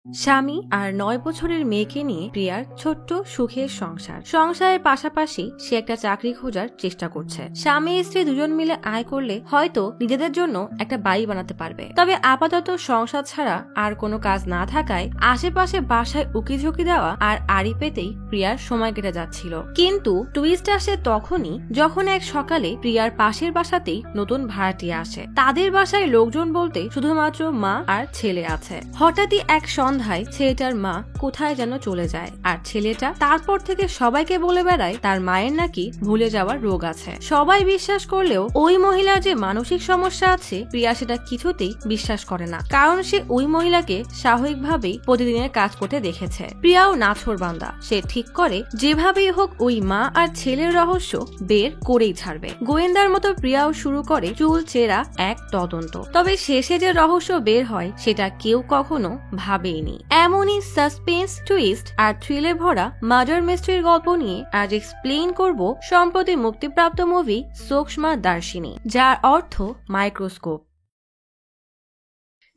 স্বামী আর ৯ বছরের মেয়েকে নিয়ে প্রিয়ার ছোট্ট সুখের সংসারের পাশাপাশি সে একটা চাকরি খোঁজার চেষ্টা করছে। স্বামী স্ত্রী দুজন মিলে আয় করলে হয়তো নিজেদের জন্য একটা বাড়ি বানাতে পারবে। তবে আপাতত সংসার ছাড়া আর কোনো কাজ না থাকায় আশেপাশে বাসায় উকিঝুঁকি দেওয়া আর আড়ি পেতেই প্রিয়ার সময় কেটে যাচ্ছিল। কিন্তু টুইস্ট আসে তখনই যখন এক সকালে প্রিয়ার পাশের বাসাতেই নতুন ভাড়াটিয়া আসে। তাদের বাসায় লোকজন বলতে শুধুমাত্র মা আর ছেলে আছে। হঠাৎই এক সন্ধ্যায় ছেলেটার মা কোথায় যেন চলে যায়, আর ছেলেটা তারপর থেকে সবাইকে বলে বেড়ায় তার মায়ের নাকি ভুলে যাওয়ার রোগ আছে। সবাই বিশ্বাস করলেও ওই মহিলার যে মানসিক সমস্যা আছে প্রিয়া সেটা কিছুতেই বিশ্বাস করে না, কারণ সে ওই মহিলাকে স্বাভাবিকভাবেই প্রতিদিনের কাজ করতে দেখেছে। প্রিয়াও নাছোড়বান্দা, সে ঠিক করে যেভাবেই হোক ওই মা আর ছেলের রহস্য বের করেই ছাড়বে। গোয়েন্দার মতো প্রিয়াও শুরু করে চুল চেরা এক তদন্ত। তবে শেষে যে রহস্য বের হয় সেটা কেউ কখনো ভাবেইনি। এমনই সাসপেন্স, টুইস্ট আর থ্রিলে ভরা মার্ডার মিস্ট্রির গল্প নিয়ে আজ এক্সপ্লেইন করব সম্প্রতি মুক্তিপ্রাপ্ত মুভি সূক্ষ্ম দর্শিনী, যার অর্থ মাইক্রোস্কোপ।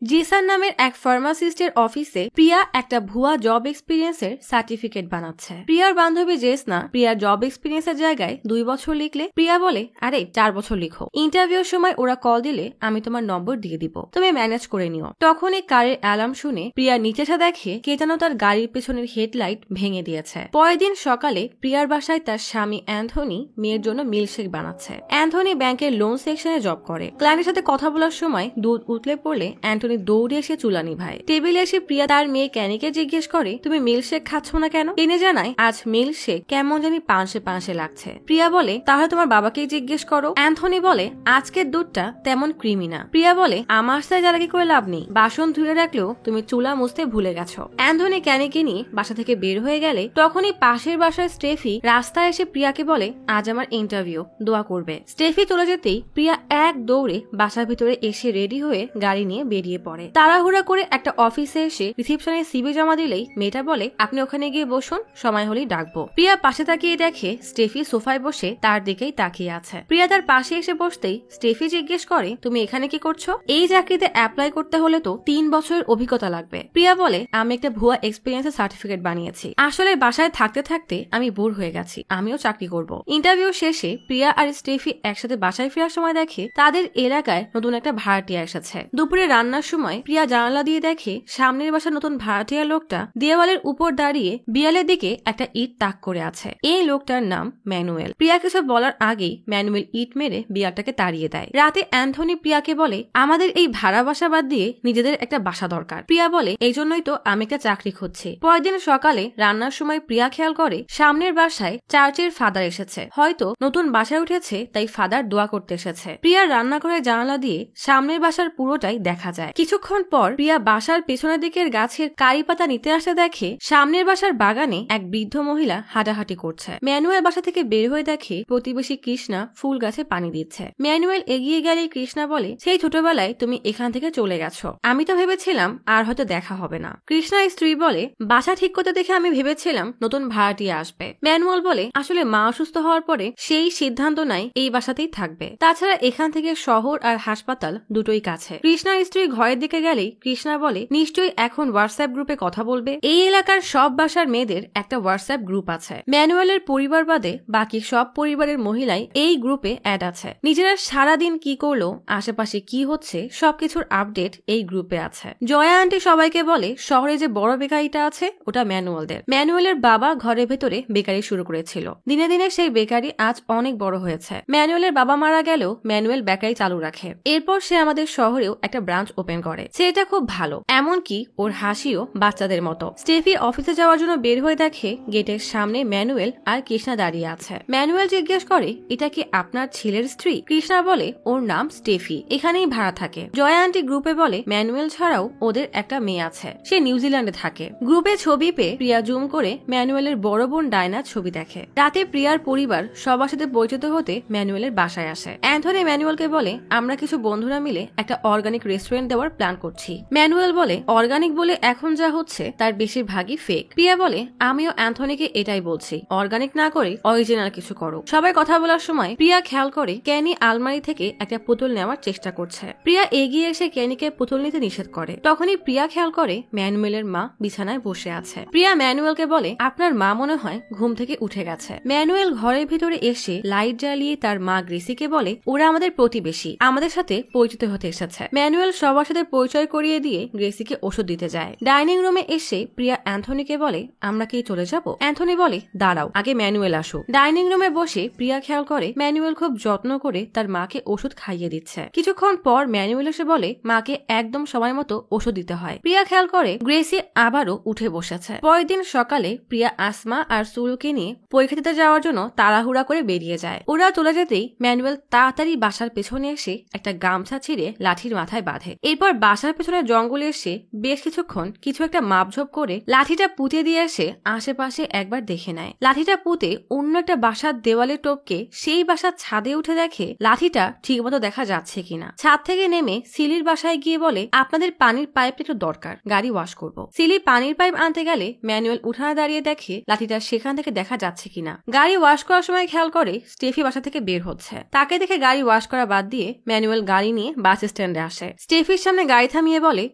জিসান নামের এক ফার্মাসিস্টের অফিসে প্রিয়া একটা ভুয়া জব এক্সপিরিয়েন্সের সার্টিফিকেট বানাচ্ছে। প্রিয়ার বান্ধবী জেসনা প্রিয়ার জব এক্সপিরিয়েন্সের জায়গায় 2 বছর লিখলে প্রিয়া বলে, আরে 4 বছর লিখো। ইন্টারভিউর সময় ওরা কল দিলে আমি তোমার নম্বর দিয়ে দিব, তুমি ম্যানেজ করে নিও। তখনই কারের অ্যালার্ম শুনে প্রিয়া নিচেটা দেখে কে যেন তার গাড়ির পেছনের হেডলাইট ভেঙে দিয়েছে। পরের দিন সকালে প্রিয়ার বাসায় তার স্বামী অ্যান্থনি মেয়ের জন্য মিল্কশেক বানাচ্ছে। অ্যান্থনি ব্যাংকের লোন সেকশনে জব করে। ক্লায়েন্টের সাথে কথা বলার সময় দুধ উতলে পড়লে অ্যান্থনি দৌড়ে এসে চুলা নিভায়। টেবিলে এসে প্রিয়া তার মেয়ে ক্যানিকে জিজ্ঞেস করে, তুমি মিল্কশেক খাচ্ছ না কেন? টেনে জানায় আজ মিল্কশেক কেমন জানি পানসে পানসে লাগছে। প্রিয়া বলে, তাহলে তোমার বাবাকেই জিজ্ঞেস করো। অ্যান্থনি বলে, আজকের দুধটা তেমন ক্রিমি না। প্রিয়া বলে, আমার সাথে জ্বালাকি করে লাভ নেই, বাসন ধুয়ে রাখলেও তুমি চুলা মুছতে ভুলে গেছো। অ্যান্থনি ক্যানিকে নিয়ে বাসা থেকে বের হয়ে গেলে তখনই পাশের বাসায় স্টেফি রাস্তায় এসে প্রিয়াকে বলে, আজ আমার ইন্টারভিউ, দোয়া করবে। স্টেফি চলে যেতেই প্রিয়া এক দৌড়ে বাসার ভিতরে এসে রেডি হয়ে গাড়ি নিয়ে বেরিয়ে পড়ে। তাড়াহুড়া করে একটা অফিসে এসে রিসেপশনে সিভি জমা দিলেই মেয়েটা বলে, আপনি ওখানে গিয়ে বসুন, সময় হলেই ডাকবো। প্রিয়া পাশে তাকিয়ে দেখে স্টেফি সোফায় বসে তার দিকেই তাকিয়ে আছে। প্রিয়া তার পাশে এসে বসতেই স্টেফি জিজ্ঞেস করে, তুমি এখানে কি করছো? এই চাকরিতে অ্যাপ্লাই করতে হলে তো 3 বছরের অভিজ্ঞতা লাগবে। প্রিয়া বলে, আমি একটা ভুয়া এক্সপিরিয়েন্সের সার্টিফিকেট বানিয়েছি। আসলে বাসায় থাকতে থাকতে আমি বোর হয়ে গেছি, আমিও চাকরি করব। ইন্টারভিউ শেষে প্রিয়া আর স্টেফি একসাথে বাসায় ফেরার সময় দেখে তাদের এলাকায় নতুন একটা ভাড়াটিয়া এসেছে। দুপুরে রান্নার সময় প্রিয়া জানালা দিয়ে দেখে সামনের বাসার নতুন ভাড়াটিয়া লোকটা দেওয়ালের উপর দাঁড়িয়ে বিয়ালের দিকে একটা ইট তাক করে আছে। এই লোকটার নাম ম্যানুয়েল। প্রিয়া কিছু বলার আগেই ম্যানুয়েল ইট মেরে বিয়ালটাকে তাড়িয়ে দেয়। রাতে অ্যান্থনি প্রিয়াকে বলে, আমাদের এই ভাড়া বাসা বাদ দিয়ে নিজেদের একটা বাসা দরকার। প্রিয়া বলে, এই জন্যই তো আমি একটা চাকরি খুঁজছি। পরের দিন সকালে রান্নার সময় প্রিয়া খেয়াল করে সামনের বাসায় চার্চের ফাদার এসেছে। হয়তো নতুন বাসায় উঠেছে, তাই ফাদার দোয়া করতে এসেছে। প্রিয়ার রান্নাঘরের জানালা দিয়ে সামনের বাসার পুরোটাই দেখা যায়। কিছুক্ষণ পর প্রিয়া বাসার পেছনের দিকের গাছের কারি পাতা নিতে আসে দেখে সামনের বাসার বাগানে এক বৃদ্ধ মহিলা হাঁটাহাঁটি করছে। ম্যানুয়েল বাসা থেকে বের হয়ে দেখে প্রতিবেশী কৃষ্ণা ফুল গাছে পানি দিচ্ছে। ম্যানুয়েল এগিয়ে গেলে কৃষ্ণা বলে, সেই ছোটবেলায় তুমি এখান থেকে চলে গেছো, আমি তো ভেবেছিলাম আর হয়তো দেখা হবে না। কৃষ্ণার স্ত্রী বলে, বাসা ঠিক করতে দেখে আমি ভেবেছিলাম নতুন ভাড়াটিয়া আসবে। ম্যানুয়েল বলে, আসলে মা অসুস্থ হওয়ার পরে সেই সিদ্ধান্ত নাই এই বাসাতেই থাকবে। তাছাড়া এখান থেকে শহর আর হাসপাতাল দুটোই কাছে। কৃষ্ণার স্ত্রী ঘরের দিকে গেলেই কৃষ্ণা বলে, নিশ্চয়ই এখন হোয়াটসঅ্যাপ গ্রুপে কথা বলবে। এই এলাকার সব বাসার মেয়েদের একটা হোয়াটসঅ্যাপ গ্রুপ আছে। ম্যানুয়েলের পরিবার বাদে বাকি সব পরিবারের মহিলাই এই গ্রুপে অ্যাড আছে। নিজেরা সারাদিন কি করলো, আশেপাশে কি হচ্ছে সবকিছুর আপডেট এই গ্রুপে আছে। জয়া আন্টি সবাইকে বলে, শহরে যে বড় বেকারিটা আছে ওটা ম্যানুয়েলদের। ম্যানুয়েলের বাবা ঘরের ভেতরে বেকারি শুরু করেছিল। দিনে দিনে সেই বেকারি আজ অনেক বড় হয়েছে। ম্যানুয়েলের বাবা মারা গেলেও ম্যানুয়েল বেকারি চালু রাখে। এরপর সে আমাদের শহরেও একটা ব্রাঞ্চ ওপেন করে। সেটা খুব ভালো, এমনকি ওর হাসিও বাচ্চাদের মতো। স্টেফি অফিসে যাওয়ার জন্য বের হয়ে দেখে গেটের সামনে ম্যানুয়েল আর কৃষ্ণা দাঁড়িয়ে আছে। ম্যানুয়েল জিজ্ঞেস করে, এটা কি আপনার ছেলের স্ত্রী? কৃষ্ণা বলে, ওর নাম স্টেফি, এখানেই ভাড়া থাকে। জয়া আন্টি গ্রুপে বলে, ম্যানুয়েল ছাড়াও ওদের একটা মেয়ে আছে, সে নিউজিল্যান্ডে থাকে। গ্রুপে ছবি পেয়ে প্রিয়া জুম করে ম্যানুয়েলের বড় বোন ডায়নার ছবি দেখে। রাতে প্রিয়ার পরিবার সবার সাথে পরিচিত হতে ম্যানুয়েলের বাসায় আসে। অ্যান্থনি ম্যানুয়েলকে বলে, আমরা কিছু বন্ধুরা মিলে একটা অর্গানিক রেস্টুরেন্ট দেওয়ার নেওয়ার প্ল্যান করছি। ম্যানুয়েল বলে অর্গানিক বলে এখন যা হচ্ছে তার বেশিরভাগই ফেক। প্রিয়া বলে আমিও অ্যান্থনিকে এটাই বলছি, অর্গানিক না করে অরিজিনাল কিছু করো। সবাই কথা বলার সময় প্রিয়া খেয়াল করে ক্যানি আলমারি থেকে একটা পুতুল নেওয়ার চেষ্টা করছে। প্রিয়া এগিয়ে এসে ক্যানিকে পুতুল নিতে নিষেধ করে। তখনই প্রিয়া খেয়াল করে ম্যানুয়েলের মা বিছানায় বসে আছে। প্রিয়া ম্যানুয়েলকে বলে আপনার মা মনে হয় ঘুম থেকে উঠে গেছে। ম্যানুয়েল ঘরের ভিতরে এসে লাইট জ্বালিয়ে তার মা গ্রেসিকে বলে ওরা আমাদের প্রতিবেশী, আমাদের সাথে পরিচিত হতে এসেছে। ম্যানুয়েল সবার সাথে পরিচয় করিয়ে দিয়ে গ্রেসিকে ওষুধ দিতে যায়। ডাইনিং রুমে এসে প্রিয়া অ্যান্থনিকে বলে আমরা কি চলে যাব? অ্যান্থনি বলে দাঁড়াও, আগে ম্যানুয়েল আসুক। ডাইনিং রুমে বসে প্রিয়া খেয়াল করে ম্যানুয়েল খুব যত্ন করে তার মাকে ওষুধ খাইয়ে দিচ্ছে। কিছুক্ষণ পর ম্যানুয়েল এসে বলে মাকে একদম সময় মতো ওষুধ দিতে হয়। প্রিয়া খেয়াল করে গ্রেসি আবারও উঠে বসেছে। পরের দিন সকালে প্রিয়া আসমা আর সুলুকে নিয়ে পরীক্ষা দিতে যাওয়ার জন্য তাড়াহুড়া করে বেরিয়ে যায়। ওরা চলে যেতেই ম্যানুয়েল তাড়াতাড়ি বাসার পেছনে এসে একটা গামছা ছিঁড়ে লাঠির মাথায় বাঁধে। এরপর বাসার পেছনে জঙ্গলে এসে বেশ কিছুক্ষণ কিছু একটা মাপঝোপ করে লাঠিটা পুঁতে দিয়ে এসে আশেপাশে একবার দেখে নেয়। লাঠিটা পুঁতে অন্য একটা বাসার দেওয়ালে টপকে সেই বাসার ছাদে উঠে দেখে লাঠিটা ঠিকমতো দেখা যাচ্ছে কিনা। ছাদ থেকে নেমে সিলির বাসায় গিয়ে বলে আপনাদের পানির পাইপটা একটু দরকার, গাড়ি ওয়াশ করবো। সিলি পানির পাইপ আনতে গেলে ম্যানুয়েল উঠানে দাঁড়িয়ে দেখে লাঠিটা সেখান থেকে দেখা যাচ্ছে কিনা। গাড়ি ওয়াশ করার সময় খেয়াল করে স্টেফি বাসা থেকে বের হচ্ছে। তাকে দেখে গাড়ি ওয়াশ করা বাদ দিয়ে ম্যানুয়েল গাড়ি নিয়ে বাস স্ট্যান্ডে আসে। স্টেফির সামনে গাড়ি থামিয়ে বলে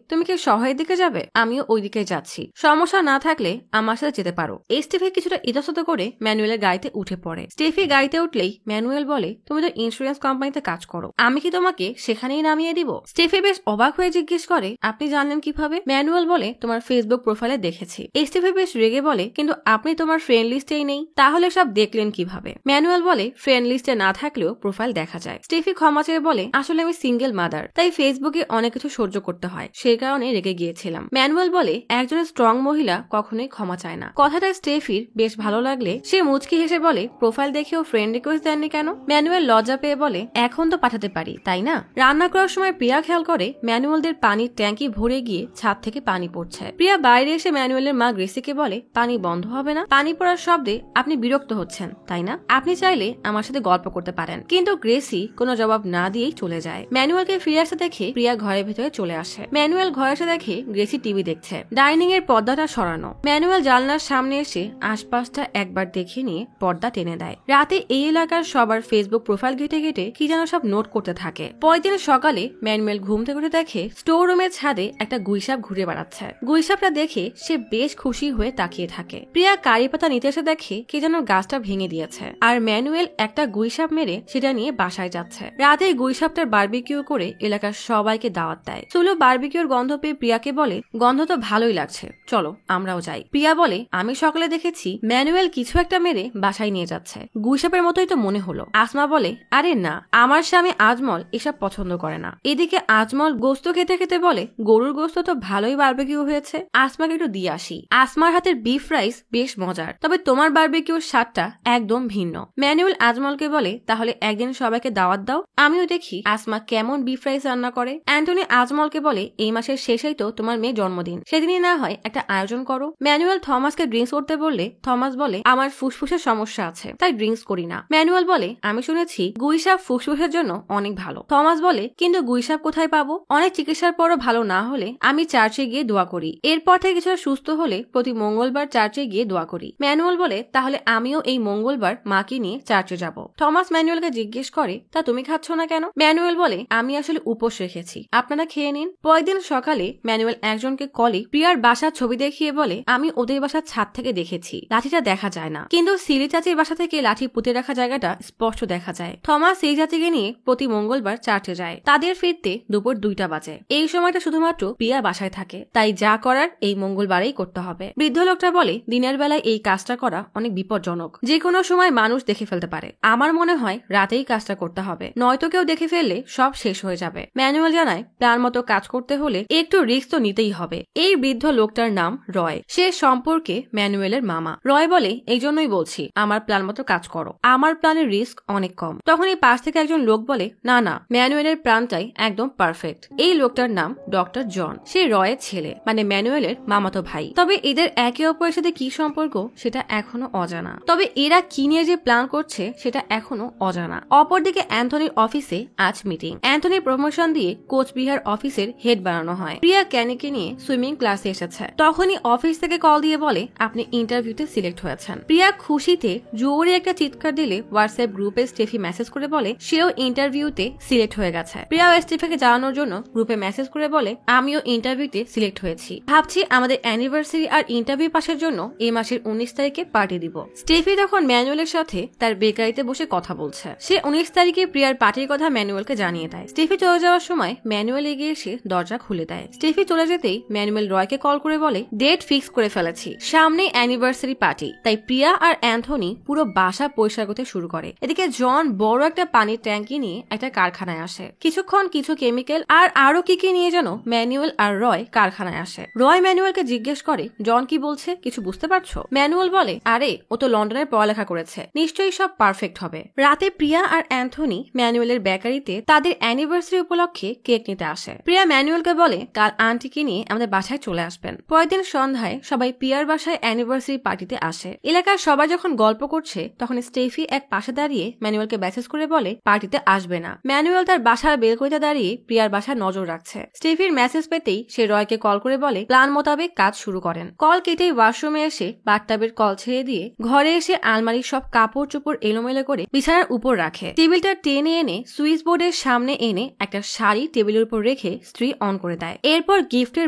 তুমি কি শহরের দিকে যাবে? আমিও ওই দিকে যাচ্ছি, সমস্যা না থাকলে আমার সাথে যেতে পারো। এই স্টেফি কিছুটা ইতস্তত করে ম্যানুয়েলের গাড়িতে উঠে পড়ে। স্টেফি গাড়িতে উঠলেই ম্যানুয়েল বলে তুমি তো ইন্স্যুরেন্স কোম্পানিতে কাজ করো, আমি কি তোমাকে সেখানেই নামিয়ে দিব? স্টেফি বেশ অবাক হয়ে জিজ্ঞেস করে আপনি জানলেন কিভাবে? ম্যানুয়েল বলে তোমার ফেসবুক প্রোফাইলে দেখেছি। স্টেফি বেশ রেগে বলে কিন্তু আপনি তোমার ফ্রেন্ড লিস্টেই নেই, তাহলে সব দেখলেন কিভাবে? ম্যানুয়েল বলে ফ্রেন্ড লিস্টে না থাকলেও প্রোফাইল দেখা যায়। স্টেফি ক্ষমা চেয়ে বলে আসলে আমি সিঙ্গেল মাদার, তাই ফেসবুকে অনেক কিছু সহ্য করতে হয়, সেই কারণে রেগে গিয়েছিলাম। ম্যানুয়েল বলে একজনের স্ট্রং মহিলা কখনোই ক্ষমা চায় না। কথাটা স্টেফির বেশ ভালো লাগলে সে মুচকি হেসে বলে প্রোফাইল দেখেও ফ্রেন্ড রিকোয়েস্ট দেননি কেন? ম্যানুয়েল লজ্জা পেয়ে বলে এখন তো পাঠাতে পারি তাই না? রান্না করার সময় প্রিয়া খেয়াল করে ম্যানুয়েলদের পানির ট্যাঙ্কি ভরে গিয়ে ছাদ থেকে পানি পড়ছে। প্রিয়া বাইরে এসে ম্যানুয়েলের মা গ্রেসিকে বলে পানি বন্ধ হবে না? পানি পড়ার শব্দে আপনি বিরক্ত হচ্ছেন তাই না? আপনি চাইলে আমার সাথে গল্প করতে পারেন। কিন্তু গ্রেসি কোনো জবাব না দিয়েই চলে যায়। ম্যানুয়েলকে ফিরে আসতে দেখে প্রিয়া ঘরের ভিতরে চলে আসে। ম্যানুয়েল ঘরে এসে দেখে গ্রেসি টিভি দেখছে। ডাইনিং এর পর্দাটা সরানো। ম্যানুয়েল জানলার সামনে এসে আশপাশটা একবার দেখে নিয়ে পর্দা টেনে দেয়। রাতে এই এলাকার সবার ফেসবুক প্রোফাইল ঘেটে ঘেটে কি যেন সব নোট করতে থাকে। পরের দিন সকালে ম্যানুয়েল ঘুম থেকে উঠে দেখে স্টোর রুমের ছাদে একটা গুইসাপ ঘুরে বেড়াচ্ছে। গুইসাপটা দেখে সে বেশ খুশি হয়ে তাকিয়ে থাকে। প্রিয়া কারি পাতা নিতে এসে দেখে কে যেন গাছটা ভেঙে দিয়েছে আর ম্যানুয়েল একটা গুইসাপ মেরে সেটা নিয়ে বাসায় যাচ্ছে। রাতে গুইসাপটার বারবিকিউ করে এলাকার সবাইকে দাওয়াত দেয়। সুলু বারবিকিউর গন্ধ পেয়ে প্রিয়াকে বলে গন্ধ তো ভালোই লাগছে, চলো আমরাও যাই। প্রিয়া বলে আমি সকালে দেখেছি ম্যানুয়েল কিছু একটা মেরে বাসায় নিয়ে যাচ্ছে, গুইসাপের মতোই তো মনে হলো। আসমা বলে আরে না, আমার স্বামী আজমল এসব পছন্দ করে না। এদিকে আজমল গোস্ত খেতে খেতে বলে গরুর গোস্ত তো ভালোই বারবিকিউ হয়েছে, আসমাকে একটু দিয়ে আসি। আসমার হাতের বিফ রাইস বেশ মজার, তবে তোমার বারবিকিউর স্বাদটা একদম ভিন্ন। ম্যানুয়েল আজমলকে বলে তাহলে একদিন সবাইকে দাওয়াত দাও, আমিও দেখি আসমা কেমন বিফ রাইস রান্না করে। অ্যান্টনি আজমলকে বলে এই মাসের শেষেই তো তোমার মেয়ে জন্মদিন, সেদিনই না হয় একটা আয়োজন করো। ম্যানুয়েল থমাসকে ড্রিঙ্কস করতে বললে থমাস বলে আমার ফুসফুসের সমস্যা আছে তাই ড্রিঙ্কস করি না। ম্যানুয়েল বলে আমি শুনেছি গুইসাপ ফুসফুসের জন্য অনেক ভালো। থমাস বলে কিন্তু গুইসাপ কোথায় পাবো? অনেক চিকিৎসার পরও ভালো না হলে আমি চার্চে গিয়ে দোয়া করি, এরপর থেকে কিছুটা সুস্থ হলে প্রতি মঙ্গলবার চার্চে গিয়ে দোয়া করি। ম্যানুয়েল বলে তাহলে আমিও এই মঙ্গলবার মাকে নিয়ে চার্চে যাব। থমাস ম্যানুয়েলকে জিজ্ঞেস করে তা তুমি খাচ্ছ না কেন? ম্যানুয়েল বলে আমি আসলে উপোস রেখেছি, আপনারা খেয়ে নিন। পরের দিন সকালে ম্যানুয়েল একজনকে কলে প্রিয়ার বাসার ছবি দেখিয়ে বলে আমি ওদের বাসার ছাদ থেকে দেখেছি, লাঠিটা দেখা যায় না, কিন্তু সিলি চাচির বাসা থেকে লাঠি পুঁতে রাখা জায়গাটা স্পষ্ট দেখা যায়। থমাস সেই চাচিকে নিয়ে প্রতি মঙ্গলবার চার্চে যায়। তাদের ফিরতে দুপুর 2টা বাজে। এই সময়টা শুধুমাত্র প্রিয়া বাসায় থাকে, তাই যা করার এই মঙ্গলবারেই করতে হবে। বৃদ্ধ লোকটা বলে দিনের বেলায় এই কাজটা করা অনেক বিপজ্জনক, যে কোনো সময় মানুষ দেখে ফেলতে পারে। আমার মনে হয় রাতেই কাজটা করতে হবে, নয়তো কেউ দেখে ফেললে সব শেষ হয়ে যাবে। ম্যানুয়েল জানায় প্ল্যান মতো কাজ করতে হলে একটু রিস্ক তো নিতেই হবে। এই বৃদ্ধ লোকটার নাম রয়, সে সম্পর্কে ম্যানুয়েলের মামা। রয় বলে এই জন্যই বলছি আমার প্ল্যান মতো কাজ করো, আমার প্ল্যানের রিস্ক অনেক কম। তখন এই পাশ থেকে একজন লোক বলে না না, ম্যানুয়েলের প্ল্যানটাই একদম পারফেক্ট। এই লোকটার নাম ডক্টর জন, সে রয়ের ছেলে, মানে ম্যানুয়েলের মামাতো ভাই। তবে এদের একে অপরের সাথে কি সম্পর্ক সেটা এখনো অজানা, তবে এরা কি নিয়ে যে প্ল্যান করছে সেটা এখনো অজানা। অপরদিকে অ্যান্থনির অফিসে আজ মিটিং। অ্যান্থনির প্রমোশন দিয়ে কোচবিহার অফিসের হেড বানানো হয়। প্রিয়া ক্যানিকে নিয়ে সুইমিং ক্লাসে এসেছে। তখনই অফিস থেকে কল দিয়ে বলে আপনি ইন্টারভিউতে সিলেক্ট হয়েছেন। প্রিয়া খুশিতে জোরে একটা চিৎকার দিলে হোয়াটসঅ্যাপ গ্রুপে স্টেফি মেসেজ করে বলে সেও ইন্টারভিউতে সিলেক্ট হয়ে গেছে। প্রিয়া স্টেফিকে জানানোর জন্য গ্রুপে মেসেজ করে বলে আমিও ইন্টারভিউতে সিলেক্ট হয়েছি, ভাবছি আমাদের অ্যানিভার্সারি আর ইন্টারভিউ পাসের জন্য এই মাসের 19 তারিখে পার্টি দিব। স্টেফি তখন ম্যানুয়েলের সাথে তার বেকারিতে বসে কথা বলছে। সে 19 তারিখে প্রিয়ার পার্টির কথা ম্যানুয়েলকে জানিয়ে দেয়। স্টেফি চলে যাওয়ার সময় ম্যানুয়েল এগিয়ে এসে দরজা খুলে দেয়। স্টেফি চলে যেতেই ম্যানুয়েল রয়কে কল করে বলে ডেট ফিক্স করে ফেলেছি, সামনে অ্যানিভার্সারি পার্টি, তাই প্রিয়া আর অ্যান্থনি পুরো বাসা পরিষ্কার করতে শুরু করে। এদিকে জন বড় একটা পানির ট্যাঙ্কি নিয়ে একটা কারখানায় আসে। কিছুক্ষণ কিছু কেমিক্যাল আর আরো কি নিয়ে যেন ম্যানুয়েল আর রয় কারখানায় আসে। রয় ম্যানুয়েলকে জিজ্ঞেস করে জন কি বলছে, কিছু বুঝতে পারছো? ম্যানুয়েল বলে আরে ও তো লন্ডনের পড়ালেখা করেছে, নিশ্চয়ই সব পারফেক্ট হবে। রাতে প্রিয়া আর অ্যান্থনি ম্যানুয়েলের বেকারিতে তাদের অ্যানিভার্সারি উপলক্ষে কেক নিতে আসে। প্রিয়া ম্যানুয়েলকে বলে কাল আন্টিকে নিয়ে আমাদের বাসায় চলে আসবেন। পরের দিন সন্ধ্যায় সবাই প্রিয়ার বাসায় অ্যানিভার্সারি পার্টিতে আসে। এলাকার সবাই যখন গল্প করছে তখন স্টেফি এক পাশে দাঁড়িয়ে ম্যানুয়েলকে মেসেজ করে বলে পার্টিতে আসবে না। ম্যানুয়েল তার বাসার বেলকনিতে দাঁড়িয়ে প্রিয়ার বাসায় নজর রাখছে। স্টেফির মেসেজ পেতেই সে রয়কে কল করে বলে প্ল্যান মোতাবেক কাজ শুরু করেন। কল কেটেই ওয়াশরুমে এসে বাথটাবের কল ছেড়ে দিয়ে ঘরে এসে আলমারির সব কাপড় চোপড় এলোমেলো করে বিছানার উপর রাখে। টেবিলটা টেনে এনে সুইচ বোর্ডের সামনে এনে একটা শাড়ি টেবিলের উপর রেখে স্ত্রী অন করে দেয়। এরপর গিফটের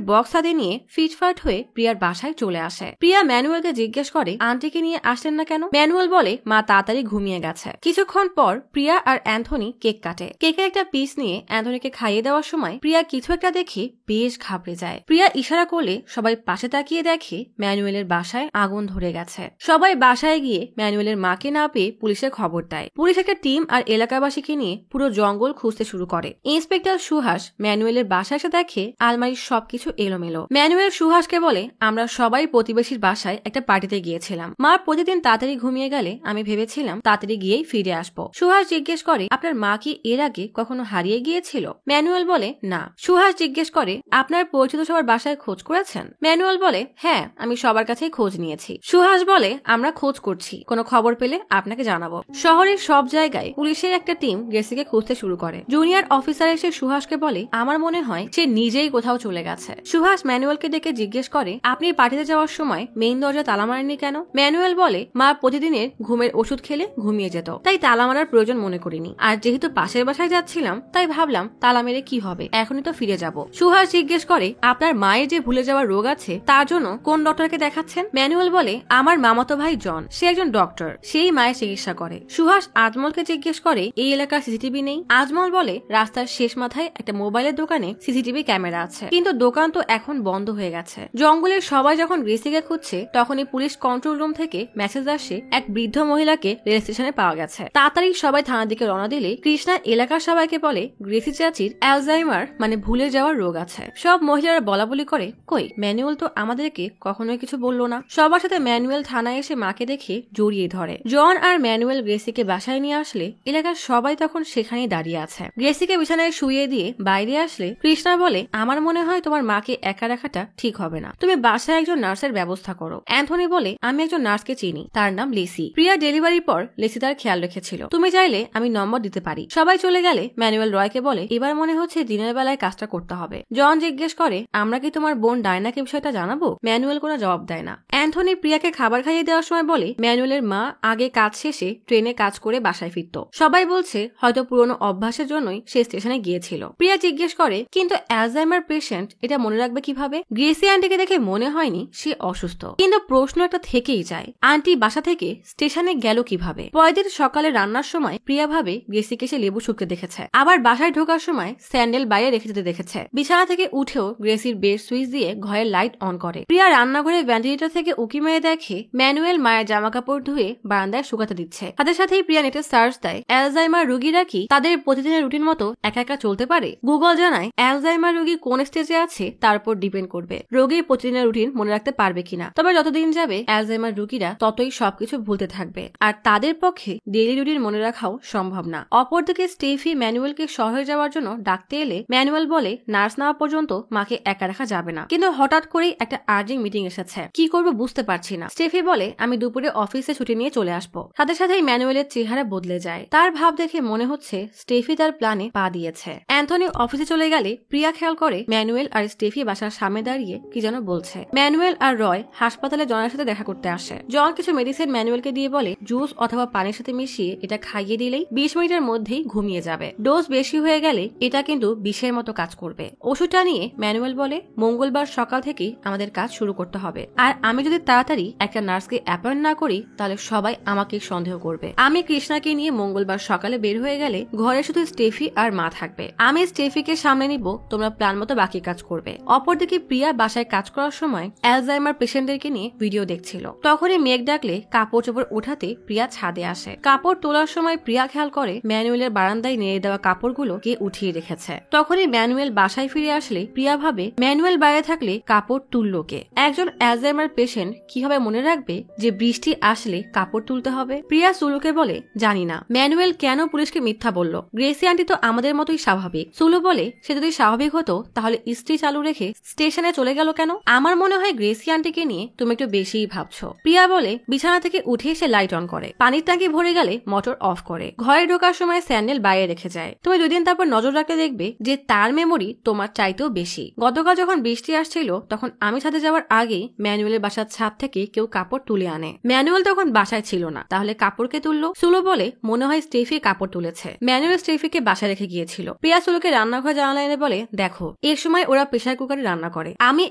বক্স হাতে নিয়ে ফিটফাট হয়ে প্রিয়ার বাসায় চলে আসে। প্রিয়া ম্যানুয়েলকে জিজ্ঞেস করে আন্টিকে নিয়ে আসলেন না কেন? ম্যানুয়েল বলে মা তাড়াতাড়ি ঘুমিয়ে গেছে। কিছুক্ষণ পর প্রিয়া আর অ্যান্থনি কেক কাটে। কেকের একটা পিস নিয়ে অ্যান্থনিকে খাইয়ে দেওয়ার সময় প্রিয়া কিছু একটা দেখে বেশ ঘাবড়ে যায়। প্রিয়া ইশারা করলে সবাই পাশে তাকিয়ে দেখে ম্যানুয়েলের বাসায় আগুন ধরে গেছে। সবাই বাসায় গিয়ে ম্যানুয়েলের মাকে না পেয়ে পুলিশের খবর দেয়। পুলিশ একটা টিম আর এলাকাবাসীকে নিয়ে পুরো জঙ্গল খুঁজতে শুরু করে। ইন্সপেক্টর সুহাস ম্যানুয়েলের বাসায় এসে দেখে আলমারির সবকিছু এলোমেলো। ম্যানুয়েল সুহাসকে বলে আমরা সবাই প্রতিবেশীর বাসায় একটা পার্টিতে গিয়েছিলাম। মা প্রতিদিন তাড়াতাড়ি ঘুমিয়ে গেলে আমি ভেবেছিলাম তাড়াতাড়ি গিয়েই ফিরে আসবো। সুহাস জিজ্ঞেস করে আপনার মা কি এর আগে কখনো হারিয়ে গিয়েছিল? ম্যানুয়েল বলে না। সুহাস জিজ্ঞেস করে আপনার পরিচিত সবার বাসায় খোঁজ করেছেন? ম্যানুয়েল বলে হ্যাঁ, আমি সবার কাছেই খোঁজ নিয়েছি। সুহাস বলে আমরা খোঁজ করছি, কোনো খবর পেলে আপনাকে জানাবো। শহরের সব জায়গায় পুলিশের একটা টিম গ্রেসিকে খুঁজতে শুরু করে। জুনিয়র অফিসার এসে সুহাসকে বলে আমার মনে হয় সে নিজেই কোথাও চলে গেছে। সুহাস ম্যানুয়েলকে ডেকে জিজ্ঞেস করে আপনি পার্টিতে যাওয়ার সময় মেইন দরজা তালা মারেননি কেন? ম্যানুয়েল বলে মা প্রতিদিনের ঘুমের ওষুধ খেলে ঘুমিয়ে যেত, তাই তালা মারার প্রয়োজন মনে করিনি। আর যেহেতু পাশের বাসায় যাচ্ছিলাম তাই ভাবলাম তালা মেরে কি হবে, এখনই তো ফিরে যাব। সুহাস জিজ্ঞেস করে আপনার মায়ের যে ভুলে যাওয়ার রোগ আছে তার জন্য কোন ডক্টরকে দেখাচ্ছেন? ম্যানুয়েল বলে আমার মামাতো ভাই জন, সে একজন ডক্টর, সেই মায়ের চিকিৎসা করে। সুহাস আজমলকে জিজ্ঞেস করে এই এলাকার সিসিটিভি নেই? আজমল বলে রাস্তার শেষ মাথায় একটা মোবাইলের দোকানে সিসিটিভি ক্যামেরা আছে, কিন্তু দোকান তো এখন বন্ধ হয়ে গেছে। জঙ্গলের সবাই যখন গ্রেসিকে খুঁজছে তখনই পুলিশ কন্ট্রোল রুম থেকে মেসেজ আসে এক বৃদ্ধ মহিলাকে রেল স্টেশনে পাওয়া গেছে। তাড়াতাড়ি সবাই থানার দিকে রওনা দিলে কৃষ্ণা এলাকার সবাইকে বলে গ্রেসি চাচির অ্যালজাইমার মানে ভুলে যাওয়ার রোগ আছে। সব মহিলারা বলা বলি করে কই ম্যানুয়েল তো আমাদেরকে কখনোই কিছু বললো না। সবার সাথে ম্যানুয়েল থানায় এসে মাকে দেখে জড়িয়ে ধরে। জন আর ম্যানুয়েল গ্রেসিকে বাসায় নিয়ে আসলে এলাকার সবাই তখন সেখানেই দাঁড়িয়ে আছে। গ্রেসিকে বিছানায় শুইয়ে দিয়ে বাইরে আসলে কৃষ্ণা বলে আমার মনে হয় তোমার মাকে একা রাখাটা ঠিক হবে না, তুমি বাসায় একজন নার্সের ব্যবস্থা করো। অ্যান্থনি বলে আমি একজন নার্সকে চিনি, তার নাম লিসি। প্রিয়া ডেলিভারির পর লিসি তার খেয়াল রেখেছিল, তুমি চাইলে আমি নম্বর দিতে পারি। সবাই চলে গেলে ম্যানুয়েল রয়কে বলে এবার মনে হচ্ছে দিনের বেলায় কাজটা করতে হবে। জন জিজ্ঞেস করে আমরা কি তোমার বোন ডায়নাকে বিষয়টা জানাবো? ম্যানুয়েল কোনো জবাব দেয় না। অ্যান্থনি প্রিয়াকে খাবার খাইয়ে দেওয়ার সময় বলে ম্যানুয়েলের মা আগে কাজ শেষে ট্রেনে কাজ করে বাসায় ফিরত। সবাই বলছে হয়তো পুরনো অভ্যাসের জন্যই সে স্টেশনে গিয়েছিল। প্রিয়া জিজ্ঞেস করে কিন্তু অ্যালজাইমার পেশেন্ট এটা মনে রাখবে কিভাবে? গ্রেসি আন্টিকে দেখে মনে হয়নি সে অসুস্থ, কিন্তু প্রশ্ন একটা থেকেই যায় আন্টি বাসা থেকে স্টেশনে গেল কিভাবে? পরের দিন সকালে রান্নার সময় প্রিয়া ভাবে গ্রেসিকে সে লেবু শুকতে দেখেছে, আবার বাসায় ঢোকার সময় স্যান্ডেল বাইরে রেখে যেতে দেখেছে। বিছানা থেকে উঠেও গ্রেসির বেড সুইচ দিয়ে ঘরের লাইট অন করে। প্রিয়া রান্নাঘরে ভেন্টিলেটর থেকে উকি মেরে দেখে ম্যানুয়েল মায়ের জামা কাপড় ধুয়ে বারান্দায় শুকাতে দিচ্ছে। তাদের সাথেই প্রিয়া নেটে সার্চ দেয় অ্যালজাইমার রোগীরা কি তাদের প্রতিদিনের রুটিন মতো একা একা চলতে পারে? গুগল জানায় অ্যালজাইমার রোগী কোন স্টেজে আছে তার উপর ডিপেন্ড করবে রোগীর প্রতিদিনের রুটিন মনে রাখতে পারবে কিনা। তবে যতদিন যাবে অ্যালজাইমার রোগীরা ততই সবকিছু ভুলতে থাকবে, আর তাদের পক্ষে ডেইলি রুটিন মনে রাখাও সম্ভব না। অপরদিকে স্টেফি ম্যানুয়েলকে শহরে যাওয়ার জন্য ডাকতে এলে ম্যানুয়েল বলে নার্স নেওয়া পর্যন্ত মাকে একা রাখা যাবে না, কিন্তু হঠাৎ করেই একটা আর্জেন্ট মিটিং এসেছে, কি করবো বুঝতে পারছি না। স্টেফি বলে আমি দুপুরে অফিসে ছুটি নিয়ে চলে আসবো। সাথে সাথেই ম্যানুয়েলের চেহারা বদলে যায়। তার ভাব দেখে মনে হচ্ছে স্টেফি তার প্ল্যানে পা দিয়েছে। অ্যান্থনি অফিসে চলে গেলে প্রিয়া খেয়াল করে ম্যানুয়েল আর স্টেফি বাসার সামনে দাঁড়িয়ে কি যেন বলছে। ম্যানুয়েল আর রয় হাসপাতালে জনের সাথে দেখা করতে আসে। জন কিছু মেডিসিন ম্যানুয়েলকে দিয়ে বলে জুস অথবা পানির সাথে মিশিয়ে এটা খাইয়ে দিলেই 20 মিনিটের মধ্যেই ঘুমিয়ে যাবে। ডোজ বেশি হয়ে গেলে এটা কিন্তু বিষের মতো কাজ করবে। ওষুধটা নিয়ে ম্যানুয়েল বলে মঙ্গলবার সকাল থেকেই আমাদের কাজ শুরু করতে হবে, আর আমি যদি তাড়াতাড়ি একটা নার্সকে অ্যাপয়েন্ট না করি তাহলে সবাই আমাকে সন্দেহ করবে। আমি কৃষ্ণাকে নিয়ে মঙ্গলবার সকালে বের হয়ে গেলে ঘরে শুধু স্টেফি আর মা থাকবে। আমি স্টেফিকে সামনে নিব, তোমরা প্ল্যান মতো বাকি কাজ করবে। অপরদিকে প্রিয়া বাসায় কাজ করার সময় অ্যালজাইমার পেশেন্টদেরকে নিয়ে ভিডিও দেখছিল। তখনই মেঘ ডাকলে কাপড় চোপড় উঠাতে প্রিয়া ছাদে আসে। কাপড় তোলার সময় প্রিয়া খেয়াল করে ম্যানুয়েলের বারান্দায় নেড়ে দেওয়া কাপড়গুলো কে উঠিয়ে রেখেছে। তখনই ম্যানুয়েল বাসায় ফিরে আসলে প্রিয়া ভাবে ম্যানুয়েল বাইরে থাকলে কাপড় তুললো কে। একজন অ্যালজাইমার পেশেন্ট কিভাবে মনে রাখবে যে বৃষ্টি আসলে কাপড় তুলতে হবে। প্রিয়া সুলুকে বলে জানি না ম্যানুয়েল কেন পুলিশকে মিথ্যা বলল, গ্রেসি আন্টি তো আমাদের মতোই স্বাভাবিক। সুলু বলে সে যদি স্বাভাবিক হতো তাহলে ইস্ত্রি চালু রেখে স্টেশনে চলে গেল কেন? আমার মনে হয় গ্রেসি আন্টিকে নিয়ে তুমি একটু বেশিই ভাবছো। প্রিয়া বলে বিছানা থেকে উঠে সে লাইট অন করে, পানির ট্যাঙ্কি ভরে গেলে মোটর অফ করে, ঘরে ঢোকার সময় স্যান্ডেল বাইরে রেখে যায়। তুমি 2 দিন তারপর নজর রাখতে দেখবে যে তার মেমোরি তোমার চাইতেও বেশি। গতকাল যখন বৃষ্টি আসছিল তখন আমি ছাদে যাওয়ার আগেই ম্যানুয়েলের বাসার ছাদ থেকে কেউ কাপড় তুলে আনে। ম্যানুয়েল তখন বাসায় ছিল না, তাহলে কাপড়কে তুললো? সুলো বলে মনে হয় স্টেফি কাপড় তুলেছে। ম্যানুয়েল স্টেফিকে বাসায় রেখে গিয়েছিল। প্রিয়া সুলোকে রান্নাঘরে জানালা এনে বলে দেখো এর সময় ওরা প্রেসার কুকারে রান্না করে, আমি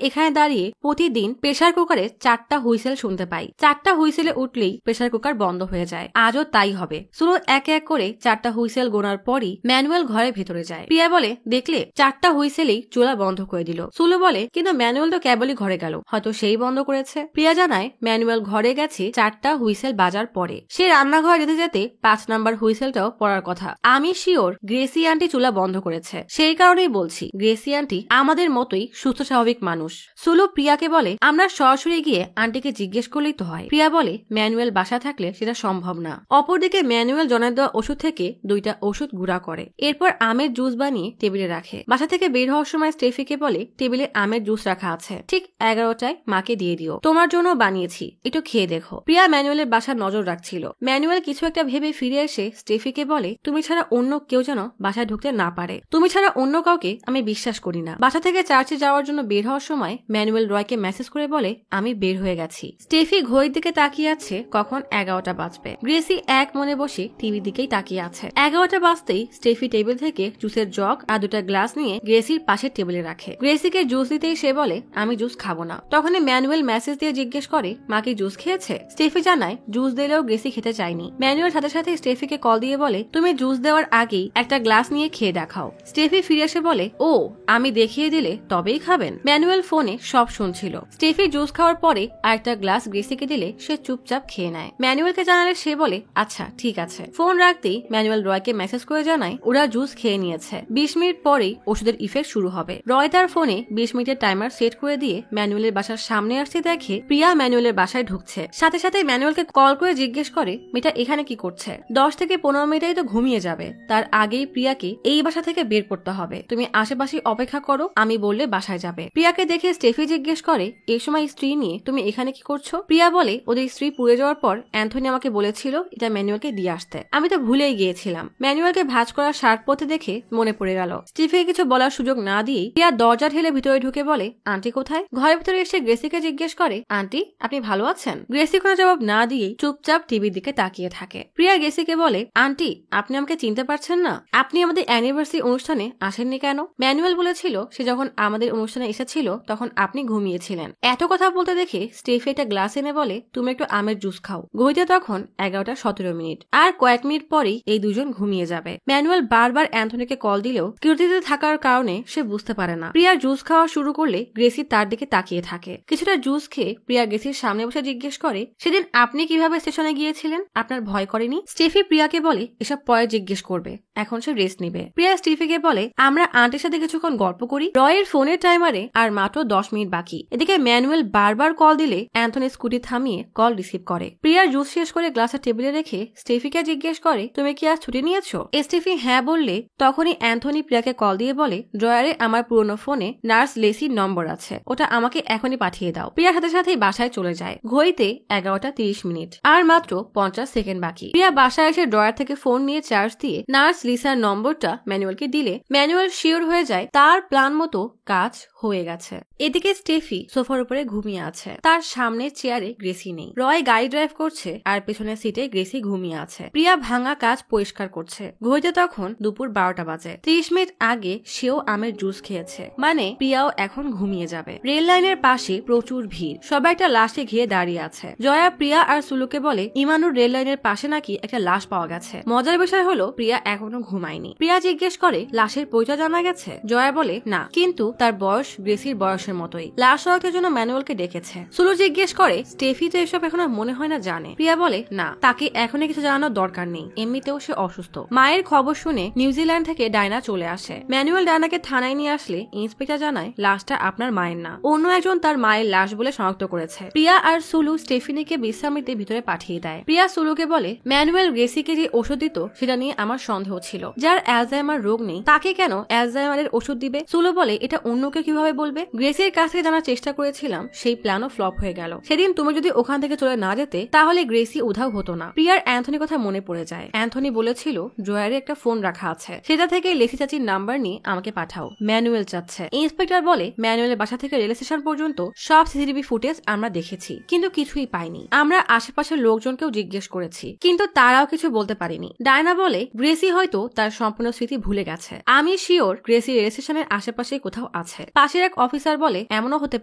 এখানে দাঁড়িয়ে প্রতিদিন প্রেসার কুকারে 4টা হুইসেল শুনতে পাই। 4টা হুইসেলে উঠলেই প্রেসার কুকার বন্ধ হয়ে যায়, আজও তাই হবে। সুলো এক এক করে 4টা হুইসেল গোনার পরই ম্যানুয়েল ঘরে ভেতরে যায়। প্রিয়া বলে দেখলে 4টা হুইসেলেই চুলা বন্ধ করে দিল। সুলো বলে কিন্তু ম্যানুয়েল তো কেবলই ঘরে গেল, হয়তো সেই বন্ধ করেছে। প্রিয়া জানায় ম্যানুয়েল ঘরে গেছে 4টা হুইসেল বাজার পরে, সে রান্নাঘরে যেতে যেতে 5 নাম্বার হুইসেলটাও পড়ার কথা। আমি শিওর গ্রেসি আন্টি চুলা বন্ধ করেছে, সেই কারণেই বলছি গ্রেসি আন্টি আমাদের মতোই সুস্থ স্বাভাবিক মানুষ। সুলো প্রিয়াকে বলে আমরা সরাসরি গিয়ে আন্টিকে জিজ্ঞেস করলেই তো হয়। প্রিয়া বলে ম্যানুয়েল বাসা থাকলে সেটা সম্ভব না। অপরদিকে ম্যানুয়েল জনের দেওয়া ওষুধ থেকে 2টা ওষুধ গুঁড়া করে, এরপর আমের জুস বানিয়ে টেবিলে রাখে। বাসা থেকে বের হওয়ার সময় স্টেফিকে বলে টেবিলে আমের জুস রাখা আছে, ঠিক 11টায় মাকে দিয়ে দিও, তোমার জন্য বানিয়েছি, একটু খেয়ে দেখো। প্রিয়া ম্যানুয়েলের বাসার নজর রাখছিল। ম্যানুয়েল কিছু একটা ভেবে ফিরে এসে স্টেফিকে বলে তুমি ছাড়া অন্য কেউ যেন বাসায় ঢুকতে না পারে, তুমি ছাড়া অন্য কাউকে আমি বিশ্বাস করি না। বাসা থেকে চার্চে যাওয়ার জন্য বের হওয়ার সময় ম্যানুয়েল রয়কে মেসেজ করে বলে আমি বের হয়ে গেছি। স্টেফি ঘড়ির দিকে তাকিয়ে আছে কখন 11টা বাজবে। গ্রেসি এক মনে বসে টিভির দিকেই তাকিয়ে আছে। 11টা বাজতেই স্টেফি টেবিল থেকে জুসের জগ আর 2টা গ্লাস নিয়ে গ্রেসির পাশে টেবিলে রাখে। গ্রেসিকে জুস দিতেই সে বলে আমি জুস খাবো না। তখনই ম্যানুয়েল মেসেজ দিয়ে জিজ্ঞেস করে মা কি জুস খেয়েছে? স্টেফি জানায় জুস দিলেও গ্রেসি খেতে চায়নি। ম্যানুয়েল সাথে সাথে স্টেফিকে কল দিয়ে বলে তুমি জুস দেওয়ার আগেই একটা গ্লাস নিয়ে খেয়ে দেখাও। স্টেফি ফিরে এসে বলে ও আমি দেখিয়ে দিলে তবেই খাবেন। ম্যানুয়েল ফোনে সব শুনছিল। স্টেফি জুস খাওয়ার পরে আরেকটা গ্লাস গ্রেসিকে দিলে সে চুপচাপ খেয়ে নেয়। ম্যানুয়েলকে জানালে সে বলে আচ্ছা ঠিক আছে। ফোন রাখতেই ম্যানুয়েল রয়কে মেসেজ করে জানায় ওরা জুস খেয়ে নিয়েছে, 20 মিনিট পরেই ওষুধের ইফেক্ট শুরু হবে। রয় তার ফোনে 20 মিনিটের টাইমার সেট করে দিয়ে ম্যানুয়েলের বাসার সামনে আসতে দেখে প্রিয়া ম্যানুয়েলের বাসায় ঢুকছে। সাথে সাথে ম্যানুয়েলকে কল করে জিজ্ঞেস করে মেয়েটা এখানে কি করছে? 10 থেকে 15 মিনিটেই তো ঘুমিয়ে যাবে, তার আগেই প্রিয়াকে এই বাসা থেকে বের করতে হবে। তুমি আশেপাশে অপেক্ষা করো, আমি বললে বাসায় যাবে। প্রিয়াকে দেখে স্টেফি জিজ্ঞেস করে এই সময় স্ত্রী নিয়ে তুমি এখানে কি করছো? প্রিয়া বলে ওদের স্ত্রী পুড়ে যাওয়ার পর অ্যান্থনি আমাকে বলেছিল এটা ম্যানুয়েলকে দিয়ে আসতে, আমি তো ভুলেই গিয়েছিলাম। ম্যানুয়েলকে ভাঁজ করা শার্ট পরতে দেখে মনে পড়ে গেল। স্টিফিকে কিছু বলার সুযোগ না দিয়েই প্রিয়া দরজা ঠেলে ভিতরে ঢুকে বলে আন্টি কোথায়? ঘরের ভিতরে এসে গ্রেসিকে জিজ্ঞেস করে আন্টি আপনি ভালো আছেন? গ্রেসি কোনো জবাব না দিয়েই চুপচাপ টিভির দিকে তাকিয়ে থাকে। প্রিয়া গ্রেসিকে বলে আন্টি আপনি আমাকে চিনতে পারছেন না? আপনি আমাদের অ্যানিভার্সারি অনুষ্ঠানে আসেননি কেন? ম্যানুয়েল বলেছিল সে যখন আমাদের অনুষ্ঠানে এসেছিল তখন আপনি ঘুমিয়েছিলেন। এত কথা বলতে দেখে স্টেফি একটা গ্লাস এনে বলে তুমি একটু আমের জুস খাও। ঘড়িতে তখন 11টা 17 মিনিট, আর কয়েক মিনিট পরেই এই দুজন ঘুমিয়ে যাবে। ম্যানুয়েল বারবার অ্যান্থনিকে কল দিলেও সিকিউরিটিতে থাকার কারণে সে বুঝতে পারে না। প্রিয়া জুস খাওয়া শুরু করলে গ্রেসি তার দিকে তাকিয়ে থাকে। কিছুটা জুস খেয়ে প্রিয়া গ্রেসির সামনে বসে জিজ্ঞেস করে সেদিন আপনি কিভাবে স্টেশনে গিয়েছিলেন? আপনার ভয় করেনি? স্টেফি প্রিয়াকে বলে এসব পরে জিজ্ঞেস করবে, এখন সে রেস্ট নিবে। প্রিয়া স্টেফিকে বলে আমরা আন্টির সাথে কিছুক্ষণ গল্প করি। রয়ের ফোনের টাইমারে আর মাত্র 10 মিনিট বাকি। এদিকে ম্যানুয়েল বারবার কল দিলে অ্যান্থনি স্কুটি থামিয়ে কল রিসিভ করে। প্রিয়ার জুস শেষ করে গ্লাসের টেবিলে রেখে স্টেফিকে জিজ্ঞেস করে তুমি কি আজ ছুটি নিয়েছো? স্টেফি হ্যাঁ বললে তখনই অ্যান্থনি প্রিয়াকে কল দিয়ে বলে ড্রয়ারে আমার পুরনো ফোনে নার্স লেসির নম্বর আছে, ওটা আমাকে এখনই পাঠিয়ে দাও। প্রিয়ার সাথে সাথেই বাসায় চলে যায়। ঘড়িতে 11টা 30 মিনিট, আর মাত্র 50 সেকেন্ড বাকি। প্রিয়া বাসায় এসে ড্রয়ার থেকে ফোন নিয়ে চার্জ দিয়ে নার্স লিসার নম্বরটা ম্যানুয়ালকে দিলে ম্যানুয়াল শিওর হয়ে যায় তার প্ল্যান মতো কাজ হয়ে গেছে। এদিকে স্টেফি সোফার উপরে ঘুমিয়ে আছে, তার সামনের চেয়ারে গ্রেসি নেই। রয় গাড়ি ড্রাইভ করছে আর পেছনের সিটে গ্রেসি ঘুমিয়ে আছে। প্রিয়া ভাঙা কাজ পরিষ্কার করছে। ঘড়িতে তখন দুপুর 12টা বাজে। 30 মিনিট আগে সেও আমের জুস খেয়েছে, মানে প্রিয়াও এখন ঘুমিয়ে যাবে। রেল লাইনের পাশে প্রচুর ভিড়, সবাই একটা লাশে ঘিরে দাঁড়িয়ে আছে। জয়া প্রিয়া আর সুলুকে বলে ইমানুর রেল লাইনের পাশে নাকি একটা লাশ পাওয়া গেছে। মজার বিষয় হলো প্রিয়া এখনো ঘুমায়নি। প্রিয়া জিজ্ঞেস করে লাশের পরিচয় জানা গেছে? জয়া বলে না, কিন্তু তার বয়স গ্রেসির বয়সের মতোই। লাশ শনাক্তের জন্য ম্যানুয়ালকে ডেকেছে। সুলু জিজ্ঞেস করে স্টেফি তো এসব এখনো মনে হয় না জানে। প্রিয়া বলে না, তাকে এখনই কিছু জানানোর দরকার নেই, এমনিতেও সে অসুস্থ। মায়ের খবর শুনে নিউজিল্যান্ড থেকে ডায়না চলে আসে। ম্যানুয়াল ডায়নাকে থানায় নিয়ে আসলে ইন্সপেক্টর জানায় লাশটা আপনার মায়ের না, অন্য একজন তার মায়ের লাশ বলে শনাক্ত করেছে। প্রিয়া আর সুলু স্টেফিনিকে বিশ্রাম নিতে ভিতরে পাঠিয়ে দেয়। প্রিয়া সুলুকে বলে ম্যানুয়াল গ্রেসিকে যে ওষুধ দিত সেটা নিয়ে আমার সন্দেহ ছিল। যার অ্যালজাইমার রোগ নেই তাকে কেন অ্যালজাইমারের ওষুধ দিবে? সুলু বলে এটা অন্যকে কিভাবে বলবে? গ্রেসির কাছ থেকে জানার চেষ্টা করেছিলাম, সেই প্ল্যানও ফ্লপ হয়ে গেল। সেদিন তুমি যদি ওখান থেকে চলে না যেতে তাহলে গ্রেসি উধাও হতো না। প্রিয়ার অ্যান্থনির কথা মনে পড়ে যায়। অ্যান্থনি বলেছিল জয়ারে একটা ফোন রাখা আছে, সেটা থেকে লেসি চাচির নাম্বার নিয়ে আমাকে পাঠাও, ম্যানুয়াল চাচ্ছে। ইন্সপেক্টর বলে ম্যানুয়ালের বাসা থেকে রেল স্টেশন পর্যন্ত সব সিসিটিভি ফুটেজ আমরা দেখেছি, কিন্তু কিছুই পাইনি। আমরা আশেপাশের লোকজনকেও জিজ্ঞেস করেছি, কিন্তু তারাও কিছু বলতে পারিনি। ডায়না বলে গ্রেসি হয়তো তার সম্পূর্ণ স্মৃতি ভুলে গেছে। আমি শিওর গ্রেসি রেল স্টেশনের আশেপাশে কোথাও আছে। পাশের এক অফিসার বলে এমনও হতে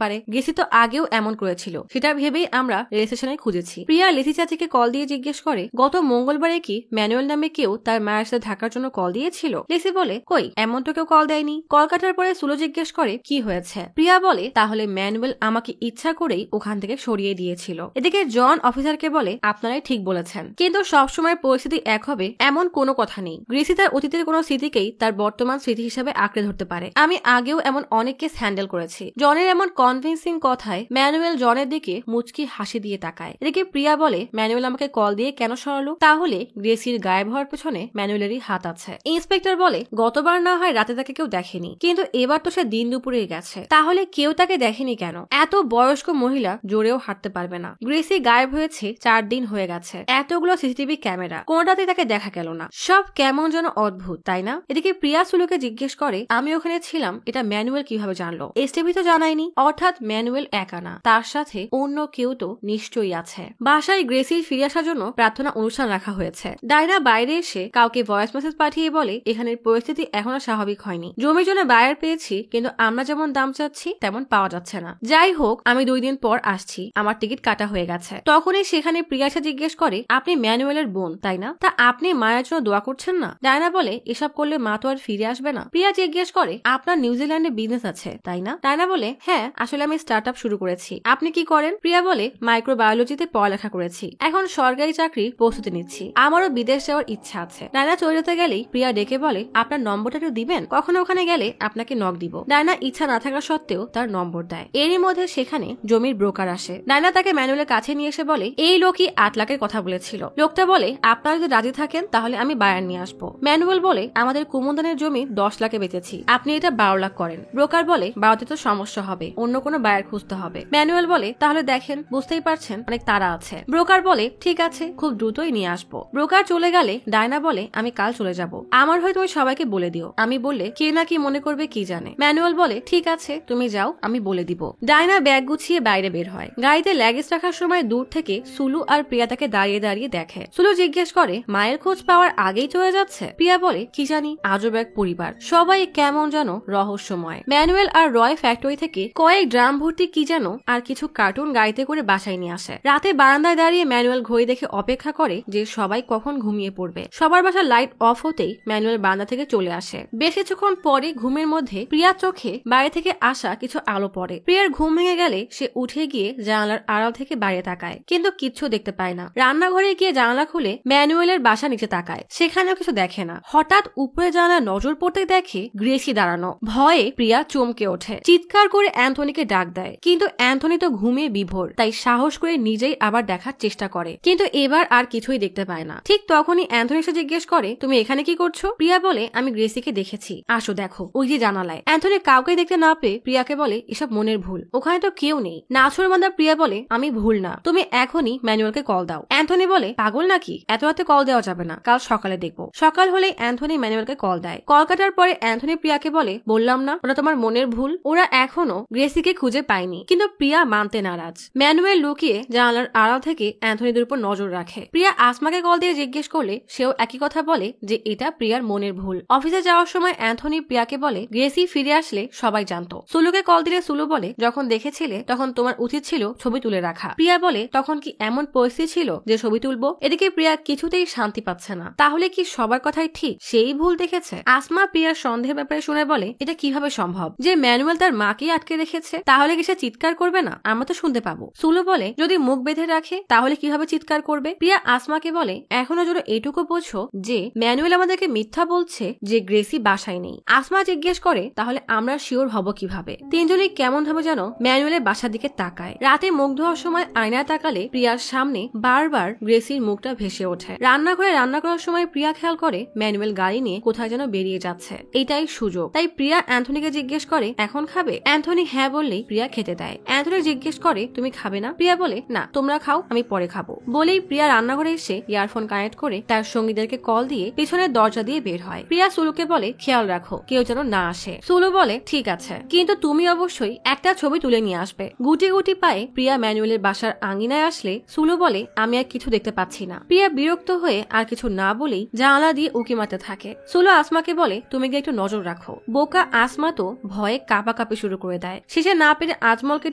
পারে, গ্রেসি তো আগেও এমন করেছিল, সেটা ভেবেই আমরা রেল স্টেশনে খুঁজেছি। প্রিয়া লেসি চাচিকে কল দিয়ে জিজ্ঞেস করে গত মঙ্গলবারে কি ম্যানুয়াল নামে কেউ তার মায়ের সাথে থাকার জন্য কল দিয়েছিল? লেসি বলে কই, এমন তো কেউ কল দেয়নি। কল কাটার পরে সুলো জিজ্ঞেস করে কি হয়েছে? প্রিয়া বলে তাহলে ম্যানুয়াল আমাকে ইচ্ছা করেই ওখান থেকে সরিয়ে দিয়েছিল। এদিকে জন অফিসারকে বলে আপনারাই ঠিক বলেছেন, কিন্তু সবসময় পরিস্থিতি এক হবে এমন কোনো কথা নেই। গ্রেসি তার অতীতের কোনো স্মৃতিকেই তার বর্তমান স্মৃতি হিসেবে আঁকড়ে ধরতে পারে। আমি আগেও এমন অনেক কেস হ্যান্ডেল করেছি। জনের এমন কনভিন্সিং কথায় ম্যানুয়াল জনের দিকে মুচকি হাসি দিয়ে তাকায়। এদিকে প্রিয়া বলে ম্যানুয়াল আমাকে কল দিয়ে কেন সরালো? তাহলে গ্রেসির গায়েব হওয়ার পেছনে ম্যানুয়ালেরই হাত আছে। ইন্সপেক্টর বলে গতবার না হয় রাতে তাকে কেউ দেখেনি, কিন্তু এবার তো সে দিন দুপুরে গেছে, তাহলে কেউ তাকে দেখেনি কেন? এত বয়স্ক মহিলা জোরেও হাঁটতে পারবে না। গ্রেসি গায়েব হয়েছে 4 দিন হয়ে গেছে, এতগুলো সিসিটিভি ক্যামেরা, কোনটাতে তাকে দেখা গেল না। সব কেমন যেন অদ্ভুত, তাই না? এদিকে প্রিয়া সুলুকে জিজ্ঞেস করে আমি ওখানে ছিলাম এটা ম্যানুয়াল কিভাবে জানলো? এসটিভি তো জানায়নি। অর্থাৎ ম্যানুয়াল একা না, তার সাথে অন্য কেউ তো নিশ্চয়ই আছে। বাসায় গ্রেসির ফিরে আসার জন্য প্রার্থনা অনুষ্ঠান রাখা হয়েছে। ডায়না বাইরে এসে কাউকে ভয়েস মেসেজ পাঠিয়ে বলে এখানের পরিস্থিতি এখনো স্বাভাবিক হয়নি। জমির জন্য বায়ার পেয়েছি, কিন্তু আমরা যেমন দাম চাচ্ছি তেমন পাওয়া যাচ্ছে না। যাই হোক, আমি 2 দিন পর আসছি, আমার টিকিট কাটা হয়ে গেছে। তখনই সেখানে প্রিয়াসা জিজ্ঞেস করে আপনি ম্যানুয়ালের বোন তাই না? তা আপনি মায়ের জন্য দোয়া করছেন না? ডায়না বলে এসব করলে মা তো আর ফিরে আসবে না। প্রিয়া জিজ্ঞেস করে আপনার নিউজিল্যান্ডে বিজনেস আছে তাই না? ডায়না বলে হ্যাঁ, আসলে আমি স্টার্টআপ শুরু করেছি। আপনি কি করেন? প্রিয়া বলে মাইক্রোবায়োলজিতে পড়ালেখা করেছি, এখন সরকারি চাকরির প্রস্তুতি নিচ্ছি। আমারও বিদেশ যাওয়ার ইচ্ছা আছে। ডায়না চলে যেতে গেলেই প্রিয়া ডেকে বলে আপনার নম্বরটা একটু দিবেন, কখনো ওখানে গেলে আপনাকে নক দিব। ডায়না ইচ্ছা না থাকা সত্ত্বেও তার নম্বর দেয়। এরই মধ্যে সেখানে জমির ব্রোকার আসে। ডায়না তাকে ম্যানুয়ালের কাছে নিয়ে এসে বলে এই লোকই 8 লাখের কথা বলেছিল। লোকটা বলে আপনারা যদি রাজি থাকেন তাহলে আমি বায়ার নিয়ে আসবো। ম্যানুয়াল বলে আমাদের কুমুন্দানের জমি 10 লাখে বেচেছি, আপনি এটা 12 লাখ করেন। ব্রোকার বলে 12তে তো সমস্যা হবে, অন্য কোনো বায়ার খুঁজতে হবে। ম্যানুয়াল বলে তাহলে দেখেন, বুঝতেই পারছেন অনেক তাড়া আছে। ব্রোকার বলে ঠিক আছে, খুব দ্রুতই নিয়ে আসবো। ব্রোকার চলে গেলে ডায়না বলে আমি কাল চলে যাব, আমার হয়তো ওই সবাইকে বলে দিও। আমি বললে কে না কি মনে করবে কি জানে। ম্যানুয়াল বলে ঠিক আছে তুমি যাও, আমি বলে দিব। ডায়না ব্যাগ গুছিয়ে বাইরে বের হয়। গাড়িতে লাগেজ রাখার সময় দূর থেকে সুলু আর প্রিয়া তাকে দাঁড়িয়ে দাঁড়িয়ে দেখে। সুলু জিজ্ঞেস করে মায়ের খোঁজ পাওয়ার আগেই চলে যাচ্ছে? প্রিয়া বলে কি জানি, আজব এক পরিবার, সবাই কেমন যেন রহস্যময়। ম্যানুয়াল আর রয় ফ্যাক্টরি থেকে কয়েক ড্রাম ভর্তি কি যেন আর কিছু কার্টুন গাড়িতে করে বাসায় নিয়ে আসে। রাতে বারান্দায় দাঁড়িয়ে ম্যানুয়াল ঘড়ি দেখে অপেক্ষা করে যে সবাই কখন ঘুমিয়ে পড়বে। সবার বাসার লাইট অফ হতেই ম্যানুয়াল বারান্দা থেকে চলে আসে। বেশ কিছুক্ষণ পরে ঘুমের মধ্যে প্রিয়ার চোখে বাইরে থেকে আসা কিছু আলো পড়ে। প্রিয়ার ঘুম ভেঙে গেলে সে উঠে গিয়ে জানালার আড়াল থেকে বাইরে তাকায়, কিন্তু কিচ্ছু দেখতে পায় না। রান্নাঘরে গিয়ে জানালা খুলে ম্যানুয়ালের বাসা নিচে তাকায়, সেখানেও কিছু দেখে না। হঠাৎ উপরে জানালা নজর পড়তে দেখে গ্রেসি দাঁড়ানো। ভয়ে প্রিয়া চমকে চমকে ওঠে, চিৎকার করে অ্যান্থনিকে ডাক দেয়, কিন্তু অ্যান্থনি তো ঘুমিয়ে বিভোর, তাই সাহস করে নিজেই আবার দেখার চেষ্টা করে, কিন্তু এবার আর কিছুই দেখতে পায় না। ঠিক তখনই অ্যান্থনি এসে জিজ্ঞেস করে, তুমি এখানে কি করছো? প্রিয়া বলে, আমি গ্রেসিকে দেখেছি, আসো দেখো ওই যে জানালায়। অ্যান্থনি কাউকে দেখতে না পেয়ে প্রিয়াকে বলে, এসব মনের ভুল, ওখানে তো কেউ নেই। নাছোড়বান্দা প্রিয়া বলে, আমি ভুল না, তুমি এখনই ম্যানুয়ালকে কল দাও। অ্যান্থনি বলে, পাগল নাকি, এত রাতে কল দেওয়া যাবে না, কাল সকালে দেখবো। সকাল হলেই অ্যান্থনি ম্যানুয়ালকে কল দেয়। কল কাটার পরে অ্যান্থনি প্রিয়াকে বলে, বললাম না ওটা তোমার মনের ভুল, ওরা এখনো গ্রেসিকে খুঁজে পায়নি। কিন্তু প্রিয়া মানতে নারাজ। ম্যানুয়াল লুকিয়ে জানালার আড়াল থেকে অ্যান্থনিদের উপর নজর রাখে। প্রিয়া আসমাকে কল দিয়ে জিজ্ঞেস করলে সেও একই কথা বলে যে এটা প্রিয়ার মনের ভুল। অফিসে যাওয়ার সময় অ্যান্থনি প্রিয়াকে বলে, গ্রেসি ফিরে আসলে সবাই জানতো। সুলুকে কল দিলে সুলু বলে, যখন দেখেছিলে তখন তোমার উচিত ছিল ছবি তুলে রাখা। প্রিয়া বলে, তখন কি এমন পরিস্থিতি ছিল যে ছবি তুলবো? এদিকে প্রিয়া কিছুতেই শান্তি পাচ্ছে না। তাহলে কি সবার কথাই ঠিক, সেই ভুল দেখেছে? আসমা প্রিয়ার সন্দেহের ব্যাপারে শুনে বলে, এটা কিভাবে সম্ভব যে ম্যানুয়াল তার মাকে আটকে রেখেছে? তাহলে কি সে চিৎকার করবে না? আমরা তো শুনতে পাবো। সুলু বলে, যদি মুখ বেঁধে রাখে তাহলে কিভাবে চিৎকার করবে? প্রিয়া আসমাকে বলে, এখনো যেন এটুকু বোঝো যে ম্যানুয়াল আমাদেরকে মিথ্যা বলছে যে গ্রেসি বাসায় নেই। আসমা জিজ্ঞেস করে, তাহলে আমরা শিওর হব কিভাবে? তিনজনই কেমন ভাবে যেন ম্যানুয়ালের বাসার দিকে তাকায়। রাতে মুখ ধোয়ার সময় আয়নায় তাকালে প্রিয়ার সামনে বারবার গ্রেসির মুখটা ভেসে ওঠে। রান্নাঘরে রান্না করার সময় প্রিয়া খেয়াল করে ম্যানুয়াল গাড়ি নিয়ে কোথায় যেন বেরিয়ে যাচ্ছে। এটাই সুযোগ। তাই প্রিয়া অ্যান্থনিকে জিজ্ঞেস করে, এখন খাবে? অ্যান্থনি হ্যাঁ বললেই প্রিয়া খেতে দেয়। অ্যান্থনি জিজ্ঞেস করে, তুমি খাবে না? প্রিয়া বলে, না, তোমরা খাও, আমি পরে খাবো। বলেই প্রিয়া রান্নাঘরে এসে ইয়ারফোন কানেক্ট করে তার সঙ্গীদেরকে কল দিয়ে পেছনের দরজা দিয়ে বের হয়। প্রিয়া সুলুকে বলে, খেয়াল রাখো কেউ যেন না আসে। সুলু বলে, ঠিক আছে, কিন্তু তুমি অবশ্যই একটা ছবি তুলে নিয়ে আসবে। গুটি গুটি পায়ে প্রিয়া ম্যানুয়ালের বাসার আঙিনায় আসলে সুলু বলে, আমি আর কিছু দেখতে পাচ্ছি না। প্রিয়া বিরক্ত হয়ে আর কিছু না বলেই জানালা দিয়ে উকি মারতে থাকে। সুলু আসমাকে বলে, তুমি গিয়ে একটু নজর রাখো। বোকা আসমা তো ভয়ে কাঁপাকাঁপি শুরু করে দেয়। শেষে না পেরে আজমলকে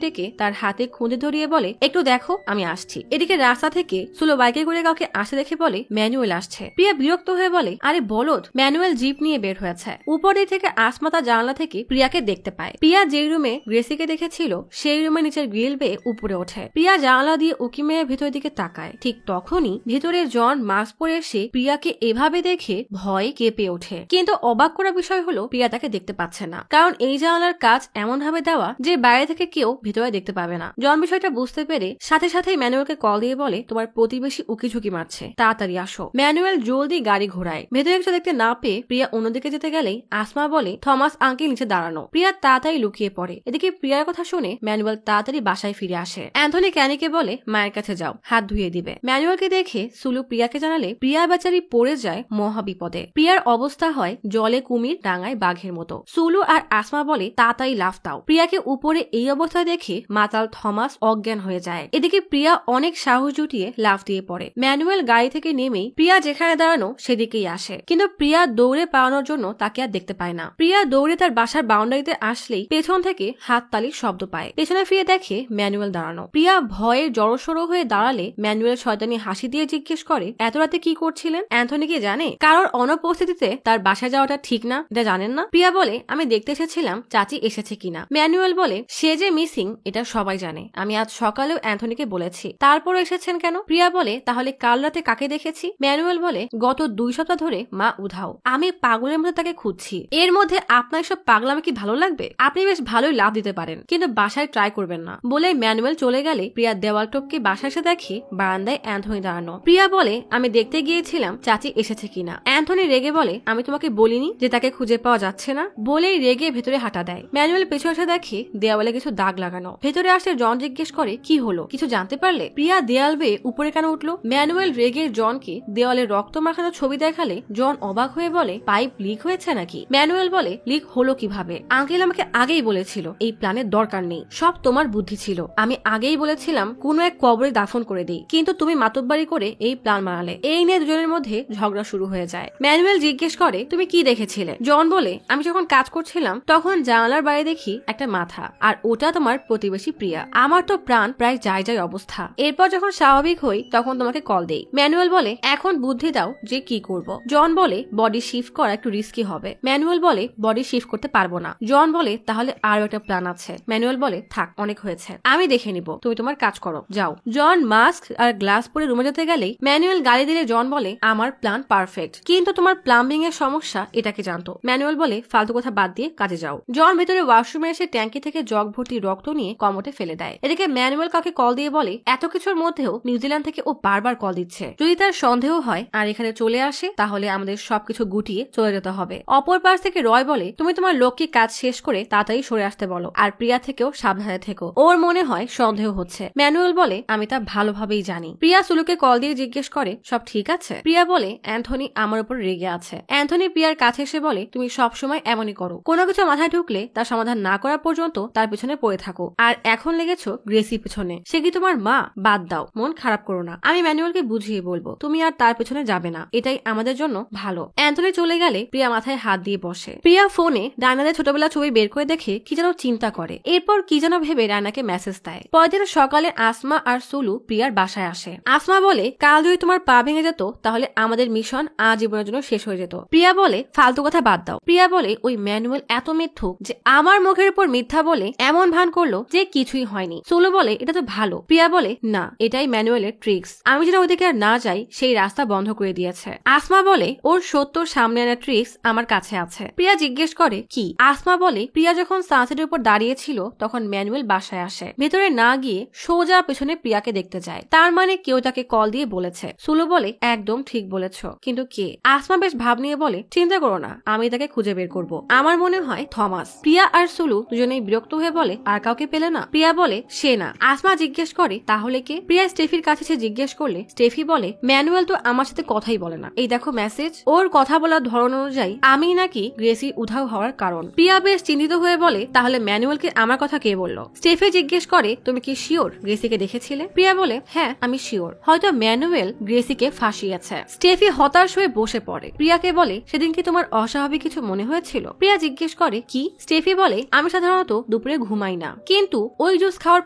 ডেকে তার হাতে খুঁজে ধরিয়ে বলে, একটু দেখো, আমি আসছি। এদিকে রাস্তা থেকে সুলু বাইকে করে কাউকে আসতে দেখে বলে, ম্যানুয়াল আসছে। প্রিয়া বিরক্ত হয়ে বলে, আরে বলদ, ম্যানুয়াল জিপ নিয়ে বের হয়েছে। উপরে থেকে আসমা তার জানালা থেকে প্রিয়াকে দেখতে পায়। প্রিয়া যে রুমে গ্রেসিকে দেখেছিল সেই রুমে নিচের গ্রিল বেয়ে উপরে ওঠে। প্রিয়া জানালা দিয়ে উকি মেরে ভেতরের দিকে তাকায়। ঠিক তখনই ভেতরে জন মাস্ক পরে এসে প্রিয়াকে এভাবে দেখে ভয়ে কেঁপে ওঠে। কিন্তু অবাক করা বিষয় হলো প্রিয়া তাকে দেখতে পাচ্ছে না, কারণ এই জানালার কাজ এমন ভাবে দেওয়া যে বাইরে থেকে কেউ ভেতরে দেখতে পাবে না। জন বিষয়টা বুঝতে পেরে সাথে সাথেই ম্যানুয়ালকে কল দিয়ে বলে, তোমার প্রতিবেশী উকি ঝুঁকি মারছে, তাড়াতাড়ি আসো। ম্যানুয়াল জলদি গাড়ি ঘোরায়। ভেতরে কিছু দেখতে না পেয়ে প্রিয়া অন্যদিকে যেতে গেলেই আসমা বলে, থমাস আঙ্কেল নিচে দাঁড়ানো। প্রিয়া তাড়াতাড়ি লুকিয়ে পড়ে। এদিকে প্রিয়ার কথা শুনে ম্যানুয়াল তাড়াতাড়ি বাসায় ফিরে আসে। অ্যান্থনি ক্যানিকে বলে, মায়ের কাছে যাও, হাত ধুয়ে দিবে। ম্যানুয়ালকে দেখে সুলু প্রিয়াকে জানালে প্রিয়া বেচারি পড়ে যায় মহা বিপদে। প্রিয়ার অবস্থা হয় জলে কুমির ডাঙায় বাঘের মতো। সুলু আর আসমা বলে, তাড়াতাড়ি লাফ দাও। প্রিয়াকে উপরে এই অবস্থা দেখে মাতাল থমাস অজ্ঞান হয়ে যায়। এদিকে প্রিয়া অনেক সাহস জুটিয়ে লাফ দিয়ে পড়ে। ম্যানুয়াল গাড়ি থেকে নেমেই প্রিয়া যেখানে দাঁড়ানো সেদিকেই আসে, কিন্তু প্রিয়া দৌড়ে পালানোর জন্য তাকে আর দেখতে পায় না। প্রিয়া দৌড়ে তার বাসার বাউন্ডারিতে আসলেই পেছন থেকে হাততালির শব্দ পায়। পেছনে ফিরে দেখে ম্যানুয়াল দাঁড়ানো। প্রিয়া ভয়ে জড়সড় হয়ে দাঁড়ালে ম্যানুয়াল শয়তানি হাসি দিয়ে জিজ্ঞেস করে, এত রাতে কি করছিলেন? অ্যান্থনি কি জানে কারোর অনুপস্থিতিতে তার বাসায় যাওয়াটা ঠিক না? এটা জানেন না? প্রিয়া বলে, আমি দেখতে এসেছিলাম চাচি এসেছে কিনা। ম্যানুয়াল বলে, সে যে মিসিং এটা সবাই জানে, আমি আজ সকালেও অ্যান্থনিকে বলেছি, তারপরও এসেছেন কেন? প্রিয়া বলে, তাহলে কাল রাতে কাকে দেখেছি? ম্যানুয়াল বলে, গত 2 সপ্তাহ ধরে মা উধাও, আমি পাগলের মধ্যে তাকে খুঁজছি। এর মধ্যে আপনার সব পাগলামি কি ভালো লাগবে? আপনি বেশ ভালোই লাভ দিতে পারেন, কিন্তু বাসায় ট্রাই করবেন না। বলে ম্যানুয়াল চলে গেলে প্রিয়া দেওয়াল টপকে বাসায় এসে দেখে বারান্দায় অ্যান্থনি দাঁড়ানো। প্রিয়া বলে, আমি দেখতে গিয়েছিলাম চাচি এসেছে কিনা। অ্যান্থনি রেগে বলে, আমি তোমাকে বলিনি যে তাকে খুঁজে পাওয়া যাচ্ছে না? বলেই রেগে ভেতরে হাঁটা দেয়। ম্যানুয়াল পেছনে এসে দেখে দেওয়ালে কিছু দাগ লাগানো। ভেতরে আসলে জন জিজ্ঞেস করে, কি হলো, কিছু জানতে পারলে? প্রিয়া দেয়াল বেয়ে উপরে কেন উঠলো? ম্যানুয়াল রেগে জনকে দেওয়ালে রক্ত মাখানো ছবি দেখালে জন অবাক হয়ে বলে, পাইপ লিক হয়েছে নাকি? ম্যানুয়াল বলে, লিক হলো কিভাবে? আঙ্কেল আমাকে আগেই বলেছিল এই প্ল্যানের দরকার নেই, সব তোমার বুদ্ধি ছিল। আমি আগেই বলেছিলাম কোনো এক কবরে দাফন করে দিই, কিন্তু তুমি মাতব্বারি করে এই প্ল্যান বানালে। এই নিয়ে দুজনের মধ্যে ঝগড়া শুরু হয়ে যায়। ম্যানুয়াল জিজ্ঞেস করে, তুমি কি দেখেছিলে? জন বলে, আমি যখন কাজ করছিলাম তখন জানালার বাইরে দেখি একটা মাথা, আর ওটা তোমার প্রতিবেশী প্রিয়া। আমার তো প্রাণ প্রায় যায় যায় অবস্থা। এরপর যখন স্বাভাবিক হই তখন তোমাকে কল দেই। ম্যানুয়াল বলে, এখন বুদ্ধি দাও যে কি করব। জন বলে, বডি শিফট করা একটু রিস্কি হবে। ম্যানুয়াল বলে, বডি শিফট করতে পারবো না। জন বলে, তাহলে আরো একটা প্ল্যান আছে। ম্যানুয়াল বলে, থাক, অনেক হয়েছে, আমি দেখে নিব, তুমি তোমার কাজ করো, যাও। জন মাস্ক আর গ্লাস পরে রুমে যেতে গেলেই ম্যানুয়াল গালি দিলে জন বলে, আমার প্ল্যান পারফেক্ট, কিন্তু তোমার প্লাম্বিং এর সমস্যা এটাকে জানতো। ম্যানুয়াল বলে, ফালতু কথা বাদ দিয়ে কাজে যাও। জন ভেতরে ওয়াশরুমে এসে ট্যাঙ্কি থেকে জগ ভর্তি রক্ত নিয়ে কমোটে ফেলে দেয়। এদিকে ম্যানুয়েল কাউকে কল দিয়ে বলে এত কিছুর মধ্যেও নিউজিল্যান্ড থেকে ও বারবার কল দিচ্ছে, যদি তার সন্দেহ হয় আর এখানে চলে আসে তাহলে আমাদের সবকিছু গুটিয়ে চলে যেতে হবে। অপর পাশ থেকে রয় বলে তুমি তোমার লোককে কাজ শেষ করে তাড়াতাড়ি সরে আসতে বলো, আর প্রিয়া থেকেও সাবধানে থেকো, ওর মনে হয় সন্দেহ হচ্ছে। ম্যানুয়েল বলে আমি তা ভালোভাবেই জানি। প্রিয়া সুলুকে কল দিয়ে জিজ্ঞেস করে সব ঠিক আছে? প্রিয়া বলে অ্যান্থনি আমার উপর রেগে আছে। অ্যান্থনি প্রিয়ার কাছে এসে বলে তুমি সবসময় এমনই করো, কোনো কিছু মাথায় ঢুকলে তার সমাধান না করা পর্যন্ত তার পিছনে পড়ে থাকো, আর এখন লেগেছো গ্রেসির পিছনে। সে কি তোমার মা? বাদ দাও, মন খারাপ করো না, আমি ম্যানুয়েলকে বুঝিয়ে বলবো, তুমি আর তার পিছনে যাবে না, এটাই আমাদের জন্য ভালো। অ্যান্থনি চলে গেলে প্রিয়া মাথায় হাত দিয়ে বসে। প্রিয়া ফোনে ডায়নাদের ছোটবেলা ছবি বের করে দেখে কি যেন চিন্তা করে, এরপর কি যেন ভেবে ডায়নাকে মেসেজ দেয়। পরদিন সকালে আসমা আর সুলু প্রিয়ার বাসায় আসে। আসমা বলে কাল যদি তোমার পা ভেঙে যেত তাহলে আমাদের মিশন আজীবনের জন্য শেষ হয়ে যেত। প্রিয়া বলে ফালতু কথা বাদ দাও। প্রিয়া বলে ওই ম্যানুয়েল এত মিথ্যুক যে আমার মুখের উপর মিথ্যা বলে এমন ভান করলো যে কিছুই হয়নি। সুলু বলে এটা তো ভালো। প্রিয়া বলে না, এটাই ম্যানুয়েলের ট্রিক্স, আমি যেন ওইদিকে আর না যাই সেই রাস্তা বন্ধ করে দিয়েছে। আসমা বলে ওর সত্য সামনে আনার ট্রিক্স আমার কাছে আছে। প্রিয়া জিজ্ঞেস করে কি? আসমা বলে প্রিয়া যখন সানসেটের উপর দাঁড়িয়েছিল তখন ম্যানুয়েল বাসায় আসে, ভেতরে না গিয়ে সোজা পেছনে প্রিয়াকে দেখতে যায়, তার মানে কেউ তাকে কল দিয়ে বলেছে। সুলু বলে একদম ঠিক বলেছ, কিন্তু কে? আসমা বেশ ভাব নিয়ে বলে চিন্তা করো না, আমি তাকে খুঁজে বের করব, আমার মনে হয় থমাস। প্রিয়া আর সুলু দুজনেই বিরক্ত হয়ে বলে আর কাউকে পেলে না? প্রিয়া বলে সে না। আসমা জিজ্ঞেস করে তাহলে কে? প্রিয়া স্টেফির কাছে সে জিজ্ঞেস করলে স্টেফি বলে ম্যানুয়েল তো আমার সাথে কথাই বলে না, এই দেখো মেসেজ, ওর কথা বলার ধরন অনুযায়ী আমি নাকি গ্রেসি উধাও হওয়ার কারণ। প্রিয়া বেশ চিন্তিত হয়ে বলে তাহলে ম্যানুয়েলকে আমার কথা কে বললো? স্টেফি জিজ্ঞেস করে তুমি কি শিওর গ্রেসিকে দেখেছিলে? প্রিয়া বলে হ্যাঁ আমি শিওর, হয়তো ম্যানুয়েল গ্রেসিকে ফাঁসিয়েছে। স্টেফি হতাশ হয়ে বসে পড়ে। প্রিয়াকে বলে সেদিন কি তোমার অস্বাভাবিক কিছু মনে হয়েছিল? প্রিয়া জিজ্ঞেস করে কি? স্টেফি বলে আমি সাধারণত দুপুরে ঘুমাই না, কিন্তু ওই জুস খাওয়ার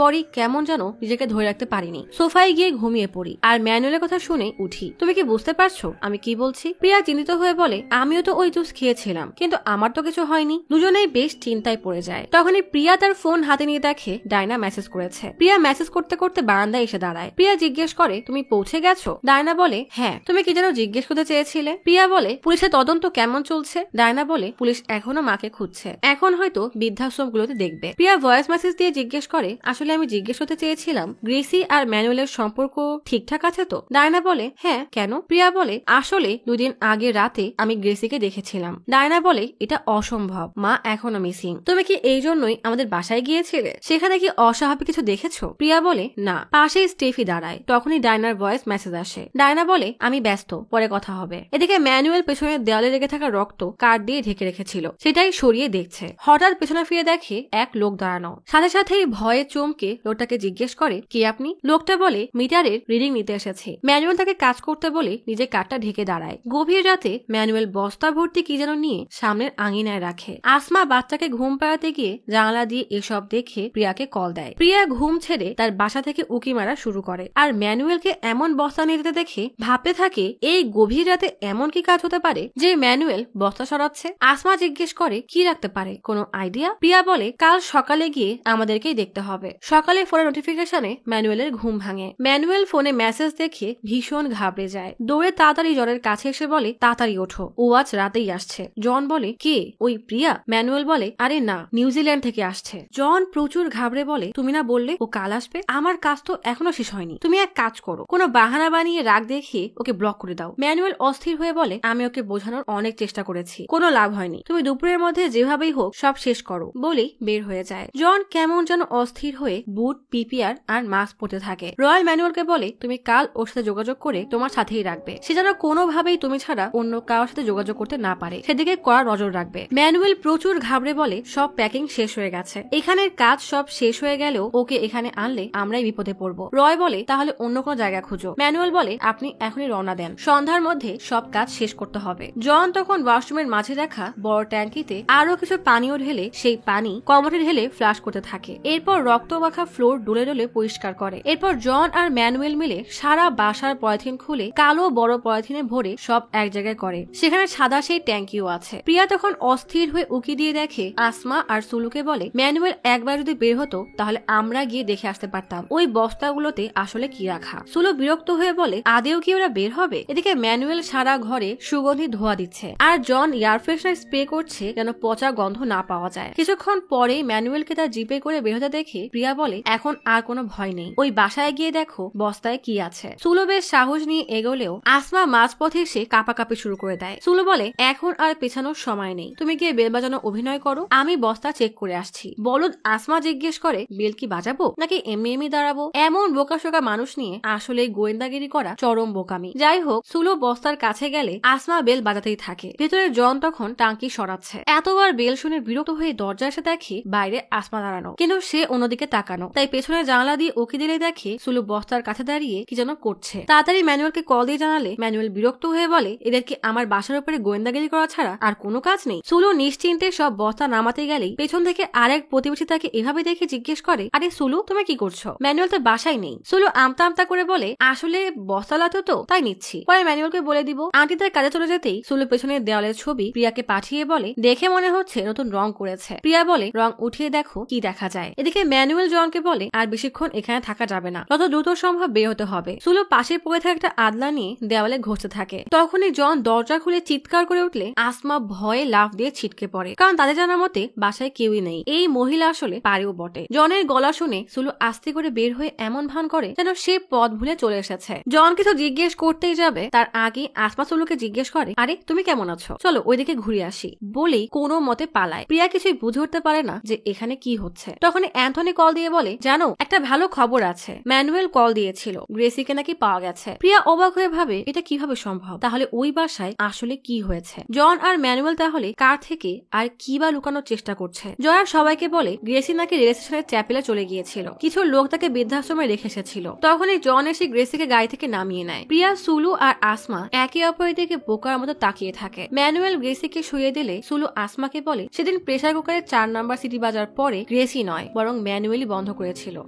পরই কেমন যেন নিজেকে ধরে রাখতে পারিনি, সোফায় গিয়ে ঘুমিয়ে পড়ি আর ম্যানুয়েলের কথা শুনে উঠি। তুমি কি বুঝতে পারছো আমি কি বলছি? প্রিয়া চিন্তিত হয়ে বলে আমিও তো ওই জুস খেয়েছিলাম, কিন্তু আমার তো কিছু হয়নি। দুজনেই বেশ চিন্তায় পড়ে যায়। তখনই প্রিয়া তার ফোন হাতে নিয়ে দেখে ডায়না মেসেজ করেছে। প্রিয়া মেসেজ করতে করতে বারান্দায় এসে দাঁড়ায়। প্রিয়া জিজ্ঞেস করে তুমি পৌঁছে গেছো? ডায়না বলে হ্যাঁ। তুমি কি যেন জিজ্ঞেস করতে চেয়েছিলে? প্রিয়া বলে পুলিশের তদন্ত কেমন চলছে? ডায়না বলে পুলিশ এখনো মাকে খুঁজছে, এখন হয়তো বৃদ্ধাশ্রম গুলোতে দেখবে। প্রিয়া ভয়েস মেসেজ দিয়ে জিজ্ঞেস করে আসলে আমি জিজ্ঞেস করতে চেয়েছিলাম গ্রেসি আর ম্যানুয়েলের সম্পর্ক ঠিকঠাক আছে তো? ডায়না বলে হ্যাঁ। কেন? প্রিয়া বলে আসলে 2 দিন আগে রাতে আমি গ্রেসিকে দেখেছিলাম। ডায়না বলে এটা অসম্ভব, মা এখনো মিসিং। তুমি কি এই জন্যই আমাদের বাসায় গিয়েছিলে? সেখানে কি অস্বাভাবিক কিছু দেখেছো? প্রিয়া বলে না। পাশেই স্টেফি দাঁড়ায়। তখনই ডায়নার ভয়েস মেসেজ আসে। ডায়না বলে আমি ব্যস্ত, পরে কথা হবে। এদিকে ম্যানুয়েল পেছনের দেওয়ালে লেগে থাকা রক্ত কাঠ দিয়ে ঢেকে রেখেছিল, সেটাই সরিয়ে দেখছে। হঠাৎ পেছনে ফিরে দেখে এক লোক দাঁড়ানো। সাথে সাথেই ভয়ে চমকে লোকটাকে জিজ্ঞেস করে কে আপনি? লোকটা বলে মিটারের রিডিং নিতে এসেছে। ম্যানুয়েল তাকে কাজ করতে বলে নিজে কাঠটা ঢেকে দাঁড়ায়। গভীর রাতে ম্যানুয়েল বস্তা ভর্তি কি যেন নিয়ে সামনের আঙিনায় রাখে। আসমা বাচ্চাকে ঘুম পাড়াতে গিয়ে জানালা দিয়ে এসব দেখে প্রিয়াকে কল দেয়। প্রিয়া ঘুম ছেড়ে তার বাসা থেকে উকি মারা শুরু করে, আর ম্যানুয়েলকে এমন বস্তা নিয়ে যেতে দেখে ভাবতে থাকে এই গভীর রাতে এমন কি কাজ হতে পারে যে ম্যানুয়েল বস্তা সরাচ্ছে। আসমা জিজ্ঞেস করে কি রাখতে পারে, কোনো আইডিয়া? প্রিয়া বলে কাল সকালে গিয়ে আমাদেরকেই দেখতে হবে। সকালে ফোনের নোটিফিকেশনে ম্যানুয়েলের ঘুম ভাঙে। ম্যানুয়েল ফোনে মেসেজ দেখে ভীষণ ঘাবড়ে যায়। দৌড়ে তাড়াতাড়ি জনের কাছে এসে বলে তাড়াতাড়ি ওঠো, ও আজ রাতেই আসছে। জন বলে কে? ওই প্রিয়া। ম্যানুয়েল বলে আরে না, নিউজিল্যান্ড থেকে আসছে। জন প্রচুর ঘাবড়ে বলে তুমি না বললে ও কাল আসবে? আমার কাজ তো এখনো শেষ হয়নি, তুমি এক কাজ করো, কোনো বাহানা বানিয়ে রাগ দেখিয়ে ওকে ব্লক করে দাও। ম্যানুয়েল অস্থির হয়ে বলে আমি ওকে বোঝানোর অনেক চেষ্টা করেছি, কোনো লাভ হয়নি, তুমি দুপুরের মধ্যে যেভাবেই হোক সব শেষ করো। বলেই বের হয়ে যায়। জন কেমন যেন অস্থির হয়ে বুট, পিপিআর আর মাস্ক পরতে থাকে। রয়্যাল ম্যানুয়েলকে বলে তুমি কাল ওর সাথে যোগাযোগ করে তোমার সাথেই রাখবে, সে যেন কোনোভাবেই তুমি ছাড়া অন্য কারোর সাথে যোগাযোগ করতে না পারে, সেদিকে কড়া নজর রাখবে। ম্যানুয়েল প্রচুর ঘাবড়ে বলে সব প্যাকিং শেষ হয়ে গেছে, এখানের কাজ সব শেষ হয়ে গেলেও ওকে এখানে আনলে আমরাই বিপদে পড়বো। রয় বলে তাহলে অন্য কোনো জায়গা খুঁজো। ম্যানুয়েল বলে আপনি এখনই রওনা দেন, সন্ধ্যার মধ্যে সব কাজ শেষ করতে হবে। জন তখন ওয়াশরুমের মাঝে রাখা বড় ট্যাঙ্কিতে আরো কিছু পানীয় ঢেলে সেই পানি কমোডে ঢেলে ফ্লাশ করতে থাকে। এরপর রক্ত মাখা ফ্লোর ডলে ডলে পরিষ্কার করে। এরপর জন আর ম্যানুয়েল মিলে সারা বাসার পলিথিন খুলে কালো বড় পলিথিনে ভরে সব এক জায়গায় করে। সেখানে সাদা সেই ট্যাঙ্কিও আছে। প্রিয়া তখন অস্থির হয়ে উকি দিয়ে দেখে আসমা আর সুলুকে বলে ম্যানুয়েল একবার যদি বের হতো তাহলে আমরা গিয়ে দেখে আসতে পারতাম ওই বস্তাগুলোতে আসলে কি রাখা। সুলু বিরক্ত হয়ে বলে আদেও কি ওরা বের হবে? এদিকে ম্যানুয়েল সারা ঘরে সুগন্ধি ধোয়া দিচ্ছে, আর জন এয়ার ফ্রেশনার স্প্রে করছে যেন পচা গন্ধ না পাওয়া যায়। কিছুক্ষণ পরে ম্যানুয়েলকে তার জিপে করে বের হতে দেখে প্রিয়া বলে, এখন আর কোনো ভয় নেই, ওই বাসায় গিয়ে দেখো বস্তায় কি আছে। সুলো বেশ সাহস নিয়ে এগোলেও আসমা মাঝপথে এসে কাঁপাকাঁপি শুরু করে দেয়। সুলো বলে, এখন আর পেছানোর সময় নেই, তুমি গিয়ে বেল বাজানো অভিনয় করো, আমি বস্তা চেক করে আসছি। বলদ আসমা জিজ্ঞেস করে, বেল কি বাজাবো নাকি এমনি দাঁড়াবো? এমন বোকাশোকা মানুষ নিয়ে আসলে গোয়েন্দাগিরি করা চরম বোকামি। যাই হোক, সুলো বস্তার কাছে গেলে আসমা বেল বাজাতেই থাকে। ভেতরে জন তখন টাঙ্কি সরাচ্ছে। এতবার বেল শুনে বিরক্ত হয়ে দরজা এসে দেখে বাইরে আসমা দাঁড়ানো, কিন্তু সে অন্যদিকে তাকানো। তাই পেছনে জানালা দিয়ে উকি দিলে দেখে সুলো বস্তার কাছে দাঁড়িয়ে কি যেন করছে। তাড়াতাড়ি ম্যানুয়েলকে কল দিয়ে জানালে ম্যানুয়েল বিরক্ত হয়ে বলে, এদেরকে আমার বাসার উপরে গোয়েন্দাগিরি করা ছাড়া আর কোনো কাজ নেই। সুলো নিশ্চিন্তে সব বস্তা নামাতে গেলেই পেছন থেকে আরেক প্রতিবেশী তাকে এভাবে দেখে জিজ্ঞেস করে, আরে সুলু, তুমি কি করছো? ম্যানুয়েল তো বাসায় নেই। সুলু আমতা আমতা করে বলে, আসলে বস্তা লাতো তো তাই নিচ্ছি, পরে ম্যানুয়েলকে বলে দিব। আন্টি তার কাজে চলে যেতেই সুলু পেছনের দেওয়ালের ছবি প্রিয়াকে পাঠিয়ে বলে, দেখে মনে হচ্ছে নতুন রং করেছে। প্রিয়া বলে, রং উঠিয়ে দেখো কি দেখা যায়। এদিকে ম্যানুয়েল জনকে বলে, আর বেশিক্ষণ এখানে থাকা যাবে না, যত দ্রুত সম্ভব বের হতে হবে। সুলু পাশে পড়ে থাকা একটা আদলা নিয়ে দেওয়ালে ঘষতে থাকে। তখনই জন দরজা খুলে চিৎকার করে উঠলে আসমা ভয়ে লাফ দিয়ে ছিটকে পড়ে, কারণ তাদের জানার মতে বাসায় কেউই নেই। এই মহিলা আসলে পারেও বটে। জনের গলা শুনে সুলু আস্তে করে বের হয়ে এমন ভান করে যেন সে পথ ভুলে চলে এসেছে। জন কিছু জিজ্ঞেস করতেই যাবে তার আগে আসমা সুলুকে জিজ্ঞেস করে, আরে তুমি কেমন আছো, চলো ওইদিকে ঘুরে আসি, বলেই কোনো মতে পালায়। প্রিয়া কিছুই বুঝে উঠতে পারে না যে এখানে কি হচ্ছে। তখন অ্যান্থনি কল দিয়ে বলে, জানো একটা ভালো খবর আছে, ম্যানুয়েল কল দিয়েছিল, গ্রেসিকে নাকি পাওয়া গেছে। প্রিয়া অবাক হয়ে ভাবে, এটা কিভাবে সম্ভব? তাহলে ওই বাসায় আসলে কি হয়েছে? জন আর ম্যানুয়েল তাহলে কার থেকে আর কি বা লুকানোর চেষ্টা করছে? জয়া সবাইকে বলে, গ্রেসি নাকি রেল স্টেশনের চ্যাপেলে চলে গিয়েছিল, কিছু লোক তাকে বৃদ্ধাশ্রমে রেখে এসেছিল। তখনই জন এসে গ্রেসিকে গাড়ি থেকে নামিয়ে নেয়। প্রিয়া, সুলু আর আসমা একে অপরের দিকে বোকার মতো তাকিয়ে থাকে। ম্যানুয়েল গ্রেসিকে শুয়ে দিলে সুলু আসমাকে বলে, সেদিন প্রেসার কুকারে 4 নাম্বার সিটি বাজার পরে গ্রেসি নয় বরং ম্যানুয়েলই বন্ধ করেছিল,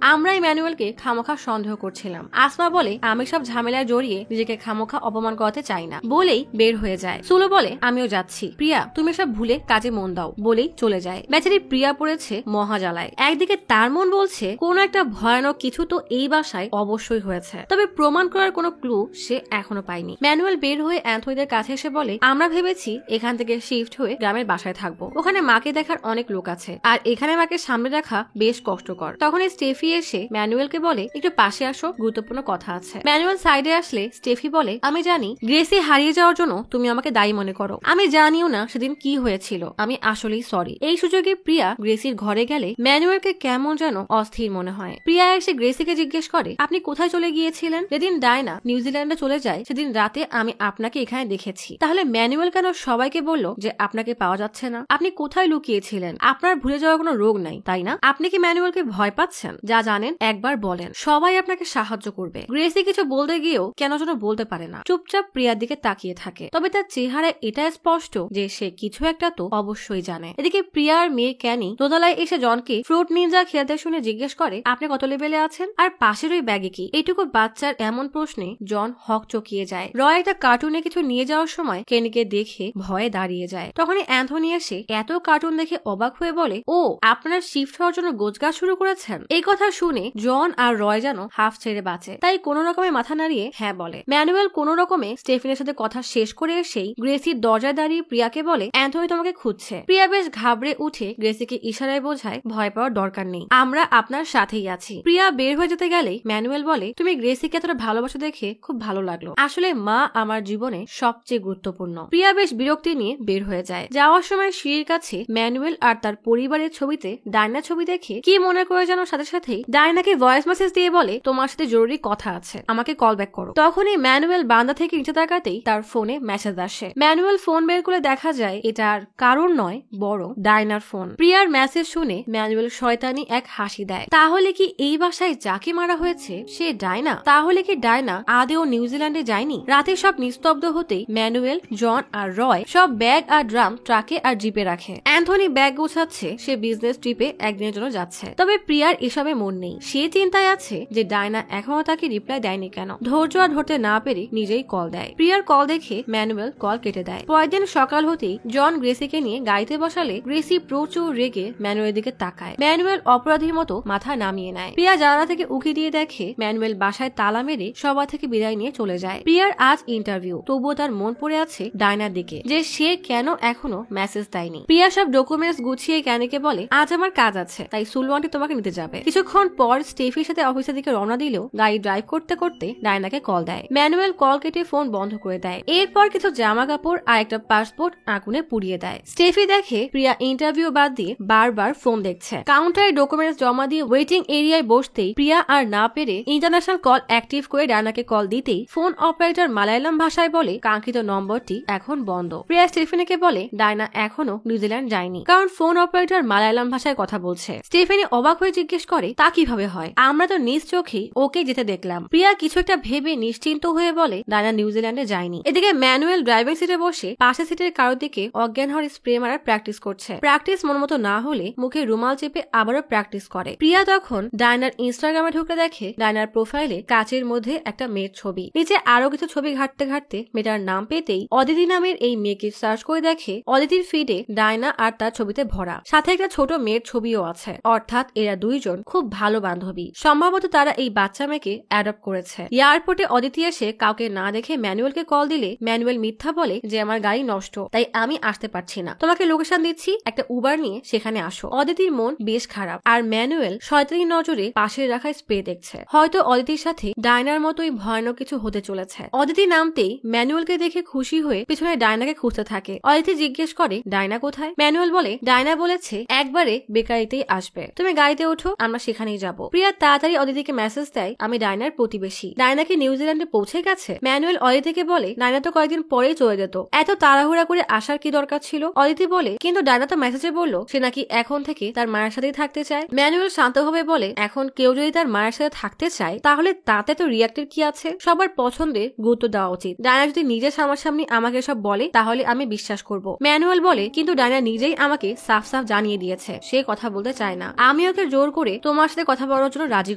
আমরাই ম্যানুয়েলকে খামোখা সন্দেহ করছিলাম। আসমা বলে, আমি সব ঝামেলায় জড়িয়ে নিজেকে খামোখা অপমান করাতে চাই না, বলেই বের হয়ে যায়। সুলু বলে, আমিও যাচ্ছি, প্রিয়া তুমি সব ভুলে কাজে মন দাও, বলেই চলে যায়। বেচারি প্রিয়া পড়েছে মহাজালায়। একদিকে তার মন বলছে কোন একটা ভয়ানক কিছু তো এই বাসায় অবশ্যই হয়েছে, তবে প্রমাণ করার কোনো ক্লু সে এখনো পায়নি। ম্যানুয়েল বের হয়ে অ্যান্থনিদের কাছে এসে বলে, আমরা ভেবেছি এখান থেকে শিফট হয়ে গ্রামের বাসায় থাকবো, ওখানে মাকে দেখার অনেক লোক আছে, আর এখানে মাকে সামনে রাখা বেশ কষ্টকর। তখন স্টেফি এসে ম্যানুয়েলকে বলে, একটু পাশে আসো, গুরুত্বপূর্ণ কথা আছে। ম্যানুয়েল সাইডে আসলে স্টেফি বলে, আমি জানি গ্রেসি হারিয়ে যাওয়ার জন্য তুমি আমাকে দায়ী মনে করো, আমি জানিও না সেদিন কি হয়েছিল, আমি আসলেই সরি। এই সুযোগে প্রিয়া গ্রেসির ঘরে গেলে ম্যানুয়েলকে কেমন যেন অস্থির মনে হয়। প্রিয়া এসে গ্রেসিকে জিজ্ঞেস করে, আপনি কোথায় চলে গিয়েছিলেন? যেদিন ডায়না নিউজিল্যান্ডে চলে যায় সেদিন রাতে আমি আপনাকে এখানে দেখেছি, তাহলে ম্যানুয়েল কেন সবাইকে বলল যে আপনাকে পাওয়া যাচ্ছে না? আপনি কোথায় লুকিয়েছিলেন? আপনার ভুলে যাওয়ার কোনো রোগ নাই, তাই না? আপনি কি ম্যানুয়েলকে ভয় পাচ্ছেন? যা জানেন একবার বলেন, সবাই আপনাকে সাহায্য করবে। গ্রেসি কিছু বলতে গিয়েও কেন যেন বলতে পারে না, চুপচাপ প্রিয়ার দিকে তাকিয়ে থাকে। তবে তার চেহারায় এটা স্পষ্ট যে সে কিছু একটা তো অবশ্যই জানে। এদিকে প্রিয়ার মেয়ে ক্যানি দোতলায় এসে জনকে ফ্রুট নিনজা খেলতে শুনে জিজ্ঞেস করে, আপনি কত লেভেলে আছেন? আর পাশের ওই ব্যাগে কি? এইটুকু বাচ্চার এমন প্রশ্নে জন হক চকিয়ে যায়। রয় একটা কার্টুনে কিছু নিয়ে যাওয়ার সময় কেনিকে দেখে ভয়ে দাঁড়িয়ে যায়। তখনই অ্যান্থনি এসে এত কার্টুন দেখে অবাক হয়ে বলে, ও আপনারা শিফট হওয়ার জন্য গোছগাছ শুরু করেছেন? এই কথা শুনে জন আর রয় যেন হাফ ছেড়ে বাঁচে, তাই কোনো রকমে মাথা নাড়িয়ে হ্যাঁ বলে। ম্যানুয়েল কোনো রকমে স্টেফিনের সাথে কথা শেষ করে এসেই গ্রেসির দরজায় দাঁড়িয়ে প্রিয়াকে বলে, অ্যান্থনি তোমাকে খুঁজছে। প্রিয়া বেশ ঘাবড়ে উঠে গ্রেসিকে ইশারায় বোঝায়, ভয় পাওয়ার দরকার নেই, আমরা আপনার সাথেই আছি। প্রিয়া বের হয়ে যেতে গেলে ম্যানুয়েল বলে, তুমি গ্রেসিকে এতটা ভালোবাসা দেখে খুব ভালো লাগলো, আসলে মা আমার জীবনে সবচেয়ে গুরুত্বপূর্ণ। প্রিয়া বেশ বিরক্তি নিয়ে বের হয়ে যায়। যাওয়ার সময় সিঁড়ির কাছে ম্যানুয়েল আর তার পরিবারের ছবিতে ডায়না ছবি দেখে কি মনে করে যেন সাথে সাথেই ডায়নাকে ভয়েস মেসেজ দিয়ে বলে, তোমার সাথে জরুরি কথা আছে, আমাকে কল ব্যাক করো। তখনই ম্যানুয়েল বান্দা থেকে নিচে তাকাতেই তার ফোনে মেসেজ আসে। ম্যানুয়েল ফোন বের করে দেখা যায় এটার কারণ নয় বরং ডায়নার ফোন। প্রিয়ার মেসেজ শুনে ম্যানুয়েল শয়তানি এক হাসি দেয়। তাহলে কি এই বাসায় যাকে মারা হয়েছে সে ডায়না? তাহলে কি ডায়না আদেও নিউজিল্যান্ডে যায়নি? রাতে সব নিস্তব্ধ হতেই ম্যানুয়েল, জন আর রয় সব ব্যাগ আর ড্রাম ট্রাকে আর জিপে রাখে। অ্যান্থনি ব্যাগ গোছাচ্ছে, সে বিজনেস ট্রিপে একদিনের জন্য যাচ্ছে। তবে প্রিয়ার এসবে মন নেই, সে চিন্তায় আছে যে ডায়না এখনো তাকে রিপ্লাই দেয়নি কেন। ধৈর্য আর ধরতে না পেরে নিজেই কল দেয়। প্রিয়ার কল দেখে ম্যানুয়েল কল কেটে দেয়। পরের দিন সকাল হতেই জন গ্রেসিকে নিয়ে গাড়িতে বসালে গ্রেসি প্রচুর রেগে ম্যানুয়েলের দিকে তাকায়। ম্যানুয়েল অপরাধীর মতো মাথা নামিয়ে নেয়। প্রিয়া জানালা থেকে উকি দিয়ে দেখে ম্যানুয়েল বাসায় তালা মেরে সবার থেকে বিদায় নিয়ে চলে যায়। প্রিয়ার আজ ইন্টারভিউ, তবুও তার মন পড়ে আছে ডায়নার দিকে, যে সে কেন এখনো মেসেজ দেয়নি। প্রিয়া সব ডকুমেন্টস গুছিয়ে ক্যানিকে বলে আজ আমার কাজ আছে, তাই সুলু আন্টি তোমাকে নিতে যাবে। কিছুক্ষণ পর স্টেফির সাথে অফিসের দিকে রওনা দিলেও গাড়ি ড্রাইভ করতে করতে ডায়নাকে কল দেয়। ম্যানুয়েল কল কেটে ফোন বন্ধ করে দেয়। এরপর কিছু জামা কাপড় আর একটা পাসপোর্ট আগুনে পুড়িয়ে দেয়। স্টেফি দেখে প্রিয়া ইন্টারভিউ বাদ দিয়ে বারবার ফোন দেখছে। কাউন্টারে ডকুমেন্টস জমা দিয়ে ওয়েটিং এরিয়ায় বসতেই প্রিয়া আর না পেরে ইন্টারন্যাশনাল কল অ্যাক্টিভ করে ডায়নাকে কল দিতেই ফোন অপারেটর মালায়ালাম ভাষায় বলে কাঙ্ক্ষিত নম্বরটি এখন বন্ধ। প্রিয়া স্টেফিনিকে বলে ডায়না এখনো নিউজিল্যান্ড যায়নি, কারণ ফোন অপারেটর মালায়ালাম ভাষায় কথা বলছে। স্টেফিনি অবাক হয়ে জিজ্ঞেস করে তা কিভাবে হয়, আমরা তো নিজ চোখেই ওকে যেতে দেখলাম। প্রিয়া কিছু একটা ভেবে নিশ্চিন্ত হয়ে বলে ডায়না নিউজিল্যান্ডে যায়নি। এদিকে ম্যানুয়েল ড্রাইভিং সিটে বসে পাশে সিটের কারোর দিকে অজ্ঞান হওয়ার স্প্রে মারার প্র্যাকটিস করছে। প্র্যাকটিস মনমতো না হলে মুখে রুমাল চেপে আবারও প্র্যাকটিস করে। প্রিয়া তখন ডায়নার ইনস্টাগ্রামে ঢুকে দেখে ডায়নার প্রোফাইলে কাচের মধ্যে একটা মেয়ের ছবি। নিচে আরো কিছু ছবি ঘাটতে ঘাটতে মেয়েটার নাম পেতেই অদিতি নামের এই মেয়েকে সার্চ করে দেখে অদিতির ফিডে ডায়না আর তার ছবিতে ভরা, সাথে একটা ছোট মেয়ের ছবিও আছে। অর্থাৎ এরা দুইজন খুব ভালো বান্ধবী। সম্ভবত তারা এই বাচ্চা মেয়েকে অ্যাডপ্ট করেছে। এয়ারপোর্টে অদিতি এসে কাউকে না দেখে ম্যানুয়েলকে কল দিলে ম্যানুয়েল মিথ্যা বলে যে আমার গাড়ি নষ্ট, তাই আমি আসতে পারছি না, তোমাকে লোকেশন দিচ্ছি, একটা উবার নিয়ে সেখানে আসো। অদিতির মন বেশ খারাপ, আর ম্যানুয়েল শয়তানি নজরে পাশে রাখা স্প্রে দেখছে। হয়তো অদিতির সাথে ডায়নার মতোই ভয়ানক কিছু হতে চলেছে। অদিতি নামতেই ম্যানুয়েলকে দেখে খুশি হয়ে পিছনে ডায়নাকে খুঁজতে থাকে। অদিতি জিজ্ঞেস করে ডায়না কোথায়। ম্যানুয়েল বলে ডায়না বলেছে একবারে বেকারিতেই আসবে, তুমি গাড়িতে ওঠো, আমরা সেখানেই যাব। প্রিয়া তাড়াতাড়ি অদিতিকে মেসেজ দেয় আমি ডায়নার প্রতিবেশী, ডায়না কি নিউজিল্যান্ডে পৌঁছে গেছে। ম্যানুয়েল অদিতিকে বলে ডায়না তো কয়েকদিন পরেই চলে যেত, এত তাড়াহুড়া করে আসার কি দরকার ছিল। অদিতি বলে কিন্তু ডায়না তো মেসেজে বললো সে নাকি এখন থেকে তার মায়ের সাথেই থাকতে চায়। ম্যানুয়েল শান্তভাবে বলে এখন কেউ যদি তার মায়ের সাথে থাকতে চায় তাহলে তাতে তো রিয়াক্টের কি আছে, সবার পছন্দে গুরুত্ব দেওয়া উচিত। ডায়না যদি নিজের সামনাসামনি আমাকে সব বলে তাহলে আমি বিশ্বাস করব। ম্যানুয়েল বলে কিন্তু ডায়না নিজেই আমাকে সাফ সাফ জানিয়ে দিয়েছে সে কথা বলতে চায় না, আমি ওকে জোর করে তোমার সাথে কথা বলার জন্য রাজি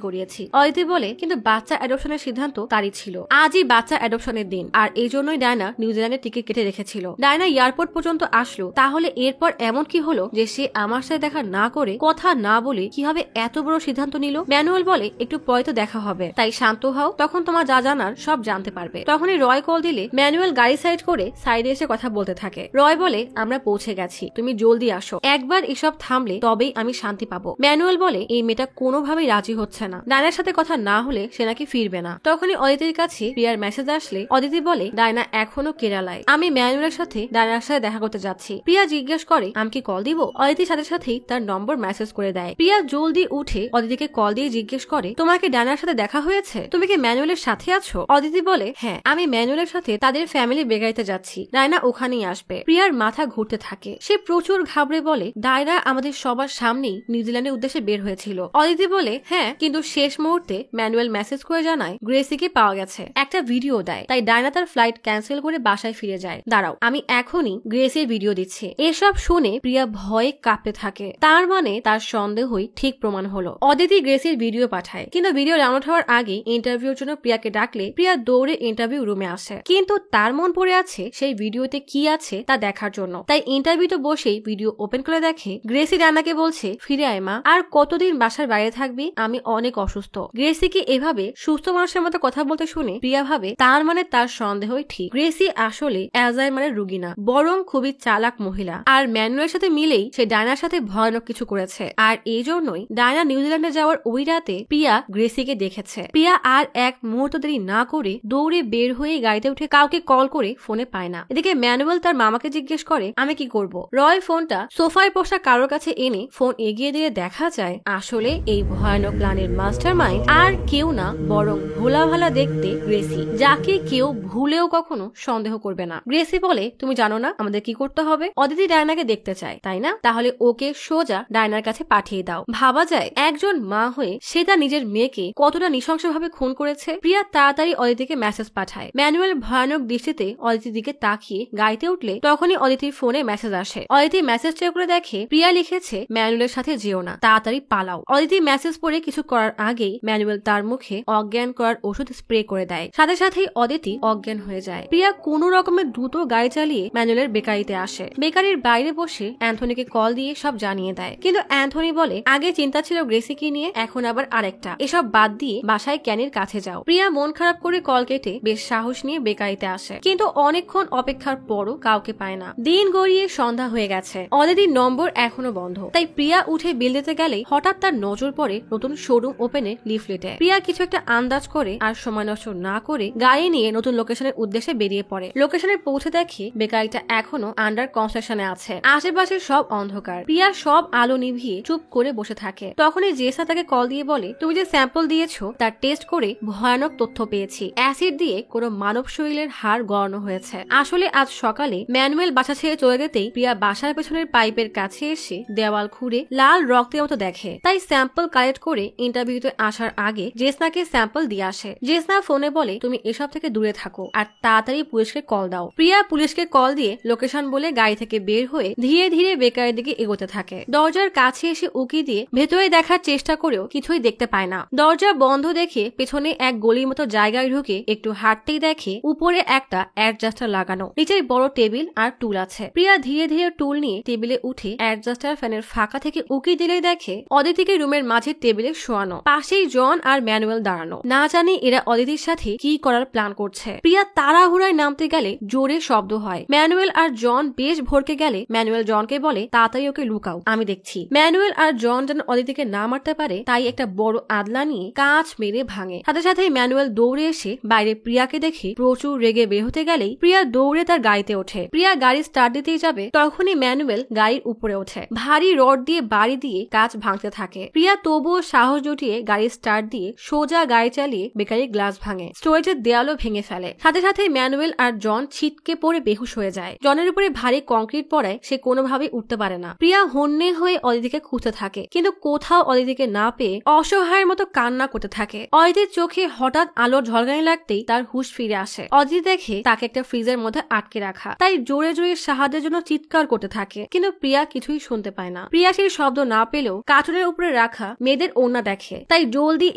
করিয়েছি। অদিতি বলে কিন্তু বাচ্চা অ্যাডপশনের সিদ্ধান্ত তারই ছিল, আজই বাচ্চা অ্যাডপশনের দিন, আর এই জন্যই ডায়না নিউজিল্যান্ডের টিকিট কেটে রেখেছিল। ডায়না এয়ারপোর্ট পর্যন্ত আসলো, তাহলে এরপর এমন কি হলো যে সে আমার সাথে দেখা না করে কথা না বলে কিভাবে এত বড় সিদ্ধান্ত নিল। ম্যানুয়েল বলে একটু পরে তো দেখা হবে, তাই শান্ত হও, তখন তোমার যা জানার সব জানতে পারবে। তখনই রয় কল দিলে ম্যানুয়েল গাড়ি সাইড করে সাইডে এসে কথা বলতে থাকে। রয় বলে আমরা পৌঁছে গেছি, তুমি জলদি আসো, একবার এসব থামলে তবেই আমি শান্তি পাবো। ম্যানুয়েল বলে এই মেয়েটা কোনোভাবেই রাজি হচ্ছে না, ডায়নার সাথে কথা না হলে সে নাকি ফিরবে না। তখনই অদিতির কাছে প্রিয়ার মেসেজ আসলে অদিতি বলে ডায়না এখনো কেরালায়, আমি ম্যানুয়েলের সাথে ডায়নার সাথে দেখা করতে যাচ্ছি। প্রিয়া জিজ্ঞেস করে আমি কি কল দিব। অদিতির সাথে সাথেই তার নম্বর মেসেজ করে দেয়। প্রিয়া জলদি উঠে অদিতিকে কল দিয়ে জিজ্ঞেস করে তোমার কি ডায়নার সাথে দেখা হয়েছে, তুমি কি ম্যানুয়েলের সাথে আছো। অদিতি বলে হ্যাঁ, আমি ম্যানুয়েলের সাথে তাদের ফ্যামিলি বেগাইতে যাচ্ছি, ডায়না ওখানেই আসবে। প্রিয়ার মাথা ঘুরতে থাকে, সে প্রচুর ঘাবড়ে বলে ডায়না আমাদের সবার সামনেই নিউজিল্যান্ডের উদ্দেশ্যে বের হয়েছিল। অদিতি বলে হ্যাঁ, কিন্তু শেষ মুহূর্তে ম্যানুয়েল মেসেজ করে জানায় গ্রেসিকে পাওয়া গেছে, একটা ভিডিও দেয়, তাই ডায়না তার ফ্লাইট ক্যান্সেল করে বাসায় ফিরে যায়। দাঁড়াও, আমি এখনই গ্রেসির ভিডিও দিচ্ছি। এসব শুনে প্রিয়া ভয়ে কাঁপতে থাকে, তার মানে তার সন্দেহই ঠিক প্রমাণ হলো। অদিতি গ্রেসির ভিডিও পাঠায়, কিন্তু ভিডিও ডাউনলোড হওয়ার আগে ইন্টারভিউর জন্য প্রিয়াকে ডাকলে প্রিয়া দৌড়ে ইন্টারভিউ রুমে আসে, কিন্তু তার মন পড়ে আছে সেই ভিডিওতে কি আছে তা দেখার জন্য। তাই ইন্টারভিউতে বসেই ভিডিও ওপেন করে দেখে গ্রেসি ডায়নাকে বলছে ফিরে আয় মা, আর কতদিন বাসার বাইরে থাকবি, আমি অনেক অসুস্থ। গ্রেসিকে এভাবে সুস্থ মানুষের মতো কথা বলতে শুনে প্রিয়া ভাবে তার মানে তার সন্দেহই ঠিক, গ্রেসি আসলে অ্যালজাইমারের রোগী না, বরং খুবই চালাক মহিলা। আর ম্যানুয়েলের সাথে মিলেই সে ডায়নার সাথে ভয়ানক কিছু করেছে, আর এই জন্যই ডায়না নিউজিল্যান্ডে যাওয়ার ওই রাতে প্রিয়া গ্রেসিকে দেখেছে। প্রিয়া আর এক মুহূর্ত দেরি না করে দৌড়ে বের হয়ে গাড়িতে উঠে কাউকে কল করে ফোনে পায় না। এদিকে ম্যানুয়েল তার মামাকে জিজ্ঞেস করে আমি কি করব। রয় ফোনটা সোফায় বসা কারোর কাছে এনে ফোন এগিয়ে দিয়ে দেখা যায় আসলে এই ভয়ানক প্ল্যানের মাস্টারমাইন্ড আর কেউ না, বরং ভোলা ভালা দেখতে গ্রেসি, যাকে কেউ ভুলেও কখনো সন্দেহ করবে না। গ্রেসি বলে তুমি জানো না আমাদের কি করতে হবে। অদিতি ডায়নাকে দেখতে চায় তাই না, তাহলে ওকে সোজা ডায়নার কাছে পাঠিয়ে দাও। ভাবা যায় একজন মা হয়ে সে তার নিজের মেয়েকে কতটা নৃশংসভাবে খুন করেছে। প্রিয়া তাড়াতাড়ি অদিতিকে মেসেজ পাঠায়। ম্যানুয়েল ভয়ানক দৃষ্টিতে অদিতির দিকে তাকিয়ে গাড়িতে উঠলে তখনই অদিতির ফোনে মেসেজ আসে। অদিতি মেসেজ চেক করে দেখে প্রিয়া লিখেছে ম্যানুয়েলের সাথে যেও না, তাড়াতাড়ি পালাও। অদিতি মেসেজ পড়ে কিছু করার আগেই ম্যানুয়েল তার মুখে অজ্ঞান করার ওষুধ স্প্রে করে দেয়, সাথে সাথেই অদিতি অজ্ঞান হয়ে যায়। প্রিয়া কোনো রকমের দ্রুত গাড়ি চালিয়ে ম্যানুয়েলের বেকারিতে আসে। বেকারির বাইরে বসে অ্যান্থনিকে কল দিয়ে সব জানিয়ে দেয়, কিন্তু অ্যান্থনি বলে আগে চিন্তা ছিল গ্রেসিকে নিয়ে, এখন আবার আরেকটা, এসব বাদ দিয়ে বাসায় ক্যানির কাছে যাও। প্রিয়া মন খারাপ করে কল কেটে বেশ সাহস নিয়ে বেকারিতে আসে, কিন্তু অনেকক্ষণ অপেক্ষার পরও কাউকে পায় না। দিন গড়িয়ে সন্ধ্যা সন্ধ্যা হয়ে গেছে, অদিতির নম্বর এখনো বন্ধ। তাই প্রিয়া উঠে বিল দিতে গেলেই হঠাৎ তার নজর পড়ে নতুন শোরুম ওপেনের লিফলেটে। প্রিয়া কিছু একটা আন্দাজ করে আর সময় নষ্ট না করে গাড়ি নিয়ে নতুন লোকেশনের উদ্দেশ্যে বেরিয়ে পড়ে। লোকেশনে পৌঁছে দেখে বেকারিটা এখনো আন্ডার কনস্ট্রাকশনে আছে। আশেপাশে সব অন্ধকার। প্রিয়া সব আলো নিভিয়ে চুপ করে বসে থাকে। তখনই জেসা তাকে কল দিয়ে বলে, তুমি যে স্যাম্পল দিয়েছো তার টেস্ট করে ভয়ানক তথ্য পেয়েছি। অ্যাসিড দিয়ে কোনো মানব শরীরের হাড় গড়ানো হয়েছে। আসলে আজ সকালে ম্যানুয়েল বাসা ছেড়ে চলে যেতেই প্রিয়া বাসার পেছনের পাইপের কাছে এসে দেওয়াল খুঁড়ে লাল রক্তের মতো দেখে। তাই স্যাম্পল কালেক্ট করে ইন্টারভিউতে আসার আগে জেসনাকে স্যাম্পল দিয়ে আসে। জেসনা ফোনে বলে, তুমি এসব থেকে দূরে থাকো আর তাড়াতাড়ি পুলিশকে কল দাও। প্রিয়া পুলিশকে কল দিয়ে লোকেশন বলে গাড়ি থেকে বের হয়ে ধীরে ধীরে বেকারের দিকে এগোতে থাকে। দরজার কাছে এসে উকি দিয়ে ভেতরে দেখার চেষ্টা করেও কিছুই দেখতে পায় না। দরজা বন্ধ দেখে পেছনে এক গলির মতো জায়গায় ঢুকে একটু হাঁটতেই দেখে উপরে একটা অ্যাডজাস্টার লাগানো, নিচে বড় টেবিল আর টুল আছে। প্রিয়া ধীরে ধীরে টুল নিয়ে টেবিলে উঠে অ্যাডজাস্টার ফ্যানের ফাঁকা থেকে উকি দিলেই দেখে অদিতিকে রুমের মাঝে টেবিলে শোয়ানো, পাশেই জন আর ম্যানুয়েল দাঁড়ানো। না জানি এরা অদিতির সাথে কি করার প্ল্যান করছে। প্রিয়া তাড়াহুড়ায় নামতে গেলে জোরে শব্দ হয়। ম্যানুয়েল আর জন বেশ ভরকে গেলে ম্যানুয়েল জনকে বলে, তাড়াতাড়ি ওকে লুকাও, আমি দেখছি। ম্যানুয়েল আর জন যেন অদিতিকে না মারতে পারে তাই একটা বড় আদলা নিয়ে কাঁচ মেরে ভাঙে। সাথে সাথে ম্যানুয়েল দৌড়ে এসে বাইরে প্রিয়াকে দেখে প্রচুর রেগে বের হতে গেলেই প্রিয়া দৌড়ে তার গাড়িতে ওঠে। প্রিয়া গাড়ি স্টার্ট দিতেই যাবে তখনই ম্যানুয়েল গাড়ির উপরে ওঠে, ভারী রড দিয়ে বাড়ি দিয়ে কাঁচ ভাঙতে থাকে। প্রিয়া তবুও সাহস জুটিয়ে গাড়ি স্টার্ট দিয়ে সোজা গাড়ি চালিয়ে বেকারির গ্লাস ভাঙে, স্টোরেজের দেয়ালও ভেঙে ফেলে। সাথে সাথে ম্যানুয়েল আর জন ছিটকে পড়ে বেহুশ হয়ে যায়। জনের উপরে ভারী কংক্রিট পড়ায় সে কোনোভাবেই উঠতে পারে না। প্রিয়া হন্যে হয়ে অদিতিকে খুঁজতে থাকে, কিন্তু কোথাও অদিতিকে না পেয়ে অসহায়ের মতো কান্না করতে থাকে। অদিতির চোখে হঠাৎ আলোর ঝলকানি লাগতেই তার হুঁশ ফিরে আসে। অদিতি দেখে তাকে একটা ফ্রিজের মধ্যে আটকে রাখা, তাই জোরে জোরে সাহায্যের জন্য চিৎকার করতে থাকে, কিন্তু প্রিয়া কিছুই শুনতে পায় না। প্রিয়া সেই শব্দ না পেলেও কার্টুনের উপরে রাখা মেয়েদের ওড়না দেখে, তাই জলদি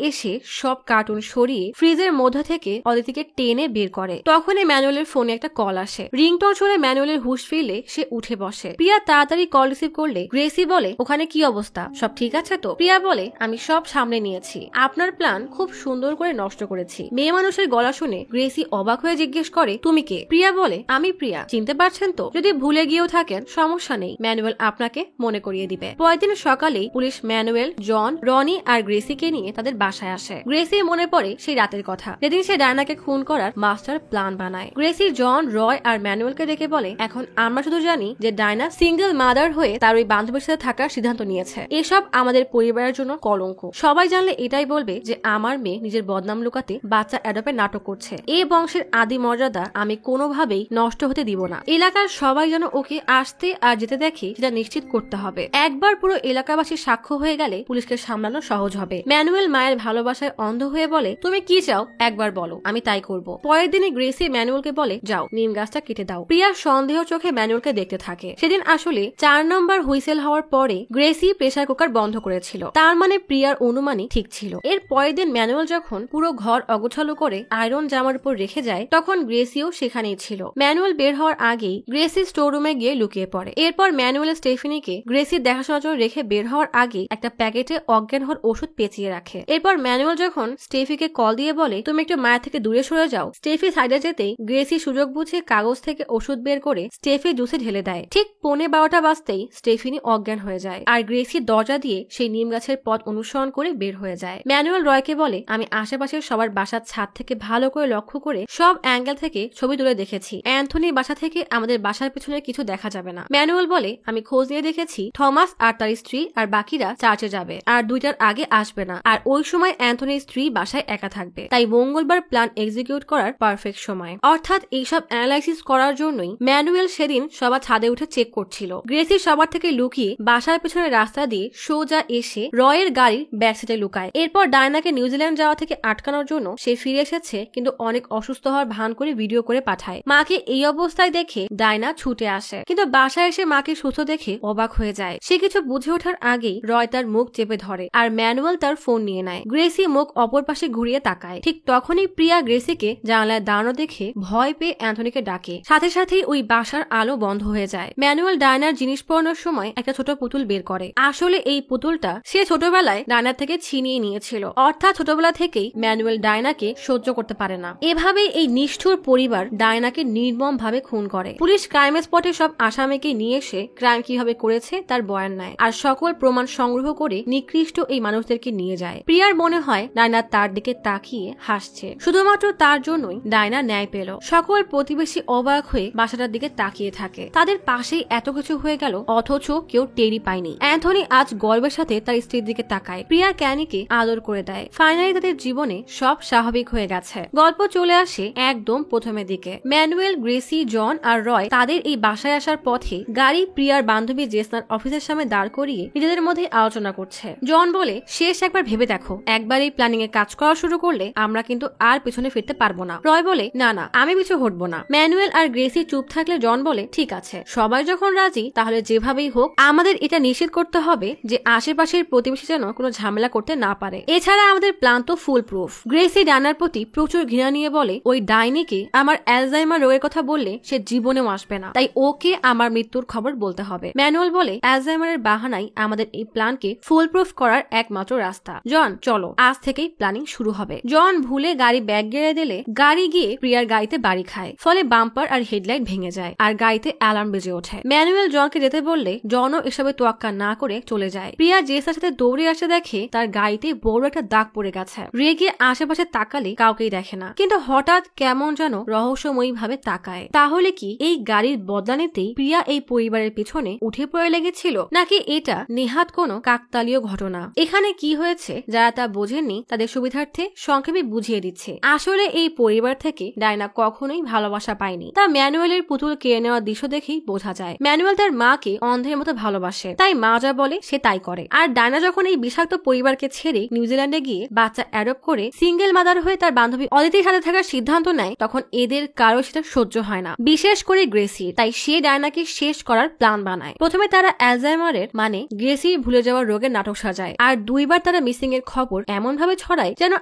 এসে সব কার্টুন সরিয়ে ফ্রিজের মধ্যে থেকে অদিতিকে টেনে বের করে। তখনই ম্যানুয়েলের ফোনে একটা কল আসে। রিংটোন শুনে ম্যানুয়েলের হুঁশ ফিরলে সে উঠে বসে। প্রিয়া তাড়াতাড়ি কল রিসিভ করলে গ্রেসি বলে, ওখানে কি অবস্থা, সব ঠিক আছে তো? প্রিয়া বলে, আমি সব সামনে নিয়েছি, আপনার প্ল্যান খুব সুন্দর করে নষ্ট করেছি। মেয়ে মানুষের গলা শুনে গ্রেসি অবাক হয়ে জিজ্ঞেস করে, তুমি কে? প্রিয়া বলে, আমি প্রিয়া, চিনতে পারছেন তো? যদি ভুলে গিয়েও থাকেন সমস্যা নেই, ম্যানুয়েল আপনাকে মনে করিয়ে দিবে। পরের দিন সকালেই পুলিশ ম্যানুয়েল, জন, রনি আর গ্রেসিকে নিয়ে তাদের বাসায় আসে। গ্রেসি মনে পড়ে সেই রাতের কথা যেদিন সে ডায়নাকে খুন করার মাস্টার প্ল্যান বানায়। গ্রেসি জন, রয় আর ম্যানুয়েলকে ডেকে বলে, এখন আমরা শুধু জানি যে ডায়না সিঙ্গেল মাদার হয়ে তার ওই বান্ধবীর সাথে থাকার সিদ্ধান্ত নিয়েছে। এসব আমাদের পরিবারের জন্য কলঙ্ক। সবাই জানলে এটাই বলবে যে আমার মেয়ে নিজের বদনাম লুকাতে বাচ্চা অ্যাডপের নাটক করছে। এই বংশের আদি মর্যাদা আমি কোনোভাবেই নষ্ট হতে দিব না। এলাকার সবাই যেন ওকে আসতে আর যেতে দেখে সেটা নিশ্চিত করতে হবে। একবার পুরো এলাকাবাসী সাক্ষ্য হয়ে গেলে পুলিশকে সামলানো সহজ হবে। ম্যানুয়েল মায়ের ভালোবাসায় অন্ধ হয়ে বলে, তুমি কি চাও একবার বলো, আমি তাই করব। পরের দিনে গ্রেসি ম্যানুয়েলকে বলে, যাও নিম গাছটা কেটে দাও। প্রিয়া সন্দেহ চোখে ম্যানুয়েলকে দেখতে থাকে। সেদিন আসলে 4 নম্বর হুইসেল হওয়ার পরে গ্রেসি প্রেসার কুকার বন্ধ করেছিল, তার মানে প্রিয়ার অনুমানই ঠিক ছিল। এর পরের দিন ম্যানুয়েল যখন পুরো ঘর অগোছালো করে আয়রন জামার উপর রেখে যায় তখন গ্রেসিও সেখানেই ছিল। ম্যানুয়েল বের হওয়ার আগেই গ্রেসি স্টোর রুমে গিয়ে লুকিয়ে পড়ে। এরপর ম্যানুয়েল স্টেফিনিকে গ্রেসির দেখাশোনার জন্য রেখে বের হওয়ার আগে একটা প্যাকেটে অজ্ঞান হওয়ার ওষুধ পেঁচিয়ে রাখে। এরপর ম্যানুয়েল যখন স্টেফিকে কল দিয়ে বলে, তুমি একটু মায়ের থেকে দূরে সরে যাও, স্টেফি সাইডে যেতেই গ্রেসি সুযোগ বুঝে কাগজ থেকে ওষুধ বের করে স্টেফি জুসে ঢেলে দেয়। ঠিক 11:15 বাজতেই স্টেফিনি অজ্ঞান হয়ে যায় আর গ্রেসি দরজা দিয়ে সেই নিম গাছের পথ অনুসরণ করে বের হয়ে যায়। ম্যানুয়েল রয়কে বলে, আমি আশেপাশের সবার বাসার ছাদ থেকে ভালো করে লক্ষ্য করে সব অ্যাঙ্গেল থেকে ছবি তুলে দেখেছি। অ্যান্থনির বাসা থেকে আমাদের বাসার পেছনে কিছু দেখা যাবে না। ম্যানুয়েল বলে, আমি খোঁজ নিয়ে দেখেছি থমাস আর তার স্ত্রী আর বাকিরা চার্চে যাবে আর 2টার আগে আসবে না, আর ওই সময় অ্যান্থনির স্ত্রী বাসায় একা থাকবে, তাই মঙ্গলবার প্ল্যান এক্সিকিউট করার পারফেক্ট সময়। অর্থাৎ এইসব অ্যানালাইসিস করার জন্যই ম্যানুয়েল সেদিন সবার ছাদে উঠে চেক করছিল। গ্রেসি সবার থেকে লুকিয়ে বাসার পেছনে রাস্তা দিয়ে সোজা এসে রয়ের গাড়ির ব্যাক সিটে লুকায়। এরপর ডায়নাকে নিউজিল্যান্ড যাওয়া থেকে আটকানোর জন্য সে ফিরে এসেছে, কিন্তু অনেক অসুস্থ হওয়ার ভান করে ভিডিও করে পাঠায়। মাকে এই অবস্থায় দেখে ডায়না ছুটে আসে, কিন্তু বাসায় এসে মাকে সুস্থ দেখে অবাক হয়ে যায়। সে কিছু বুঝে ওঠার আগেই রয় তার মুখ চেপে ধরে আর ম্যানুয়েল তার ফোন নিয়ে নেয়। গ্রেসি মুখ অপর পাশে ঘুরিয়ে তাকায়। ঠিক তখনই প্রিয়া গ্রেসিকে জানালায় দাঁড়ানো দেখে ভয় পেয়ে অ্যান্থনিকে ডাকে। সাথে সাথেই ওই বাসার আলো বন্ধ হয়ে যায়। ম্যানুয়েল ডায়নার জিনিস পড়ানোর সময় একটা ছোট পুতুল বের করে। আসলে এই পুতুলটা সে ছোটবেলায় ডায়নার থেকে ছিনিয়ে নিয়েছিল, অর্থাৎ ছোটবেলা থেকেই ম্যানুয়েল ডায়নাকে সহ্য করতে পারে না। এভাবেই এই নিষ্ঠুর পরিবার ডায়নাকে নির্মম ভাবে খুন করে। পুলিশ ক্রাইম স্পটে সব আসামিকে নিয়ে এসে ক্রাইম কিভাবে করেছে তার বয়ান নেয় আর সকল প্রমাণ সংগ্রহ করে নিকৃষ্ট এই মানুষদেরকে নিয়ে যায়। প্রিয়ার মনে হয় ডায়না তার দিকে তাকিয়ে হাসছে, শুধুমাত্র তার জন্যই ডায়না ন্যায় পেল। সকল প্রতিবেশী অবাক হয়ে বাসাটার দিকে তাকিয়ে থাকে। তাদের পাশেই এত কিছু হয়ে গেল অথচ কেউ টেরই পায়নি। অ্যান্থনি আজ গর্বের সাথে তার স্ত্রীর দিকে তাকায়। প্রিয়া ক্যানিকে আদর করে দেয়। ফাইনালি তাদের জীবনে সব স্বাভাবিক হয়ে গেছে। গল্প চলে আসে একদম প্রথমের দিকে। ম্যানুয়েল, গ্রেসি, জন আর রয় তাদের এই বাসায় আসার পথে গাড়ি প্রিয়ার বান্ধবী জেসনার অফিসের সামনে দাঁড় করিয়ে নিজেদের মধ্যে আলোচনা করছে। জন বলে, শেষ একবার ভেবে দেখো, একবার এই প্ল্যানিং এ কাজ করা শুরু করলে আমরা কিন্তু আর পিছনে ফিরতে পারবো না। রয় বলে, না না, আমি পিছু হটবো না। ম্যানুয়েল আর গ্রেসি চুপ থাকলে জন বলে, ঠিক আছে, সবাই যখন রাজি তাহলে যেভাবেই হোক আমাদের এটা নিশ্চিত করতে হবে যে আশেপাশের প্রতিবেশী যেন কোনো ঝামেলা করতে না পারে। এছাড়া আমাদের প্ল্যান তো ফুল প্রুফ। গ্রেসি ডায়নার প্রতি প্রচুর ঘৃণা নিয়ে বলে, ওই ডাইনিকে আমার অ্যালজাইমার রোগের কথা বললে সে জীবনেও আসবে না, তাই ওকে আমার মৃত্যুর খবর বলতে হবে। ম্যানুয়েল বলে, অ্যালজাইমারের বাহানাই আমাদের এই প্ল্যানকে ফুল প্রুফ করার একমাত্র রাস্তা। জন, চলো, আজ থেকেই প্ল্যানিং শুরু হবে। জন ভুলে গাড়ি ব্যাগ গেড়ে দিলে গাড়ি গিয়ে প্রিয়ার গাড়িতে বাড়ি খায়। ফলে বাম্পার আর হেডলাইট ভেঙে যায় আর গাড়িতে অ্যালার্ম বেজে ওঠে। ম্যানুয়েল জনকে যেতে বললে জনও এসবে তোয়াক্কা না করে চলে যায়। প্রিয়া জেসার সাথে দৌড়ে আসে, দেখে তার গাড়িতে বড় একটা দাগ পড়ে গেছে। রেগে আশেপাশে তাকালে কাউকেই দেখে না, কিন্তু হঠাৎ কেমন যেন রহস্যময়ী ভাবে তাকায়। তাহলে কি এই গাড়ির বদলানিতেই প্রিয়া এই পরিবারের পিছনে উঠে পড়ে লেগেছিল, নাকি এটা নেহাত কোনো কাকতালীয় ঘটনা? এখানে কি হয়েছে যারা তা বোঝেননি তাদের সুবিধার্থে সংক্ষেপে বুঝিয়ে দিচ্ছে। আসলে এই পরিবার থেকে ডায়না কখনোই ভালোবাসা পায়নি। তা ম্যানুয়েলের পুতুল কেড়ে নেওয়ার দৃশ্য দেখেই বোঝা যায়। ম্যানুয়েল তার মাকে অন্ধের মতো ভালোবাসে, তাই মা যা বলে সে তাই করে। আর ডায়না যখন এই বিষাক্ত পরিবারকে ছেড়ে নিউজিল্যান্ডে গিয়ে বাচ্চা অ্যাডপ্ট করে সিঙ্গেল মাদার হয়ে তার বান্ধবী অদিতির সাথে থাকার সিদ্ধান্ত নেয়, তখন এদের কারো সেটা সহ্য হয় না, বিশেষ করে গ্রেসির। তাই সে ডায়নাকে শেষ করার প্ল্যান বানায়। প্রথমে তারা অ্যালজাইমারের মানে গ্রেসির ভুলে যাওয়ার রোগের নাটক সাজায়, আর দুইবার তারা মিসিং এর খবর এমন ভাবে ছড়ায় যেন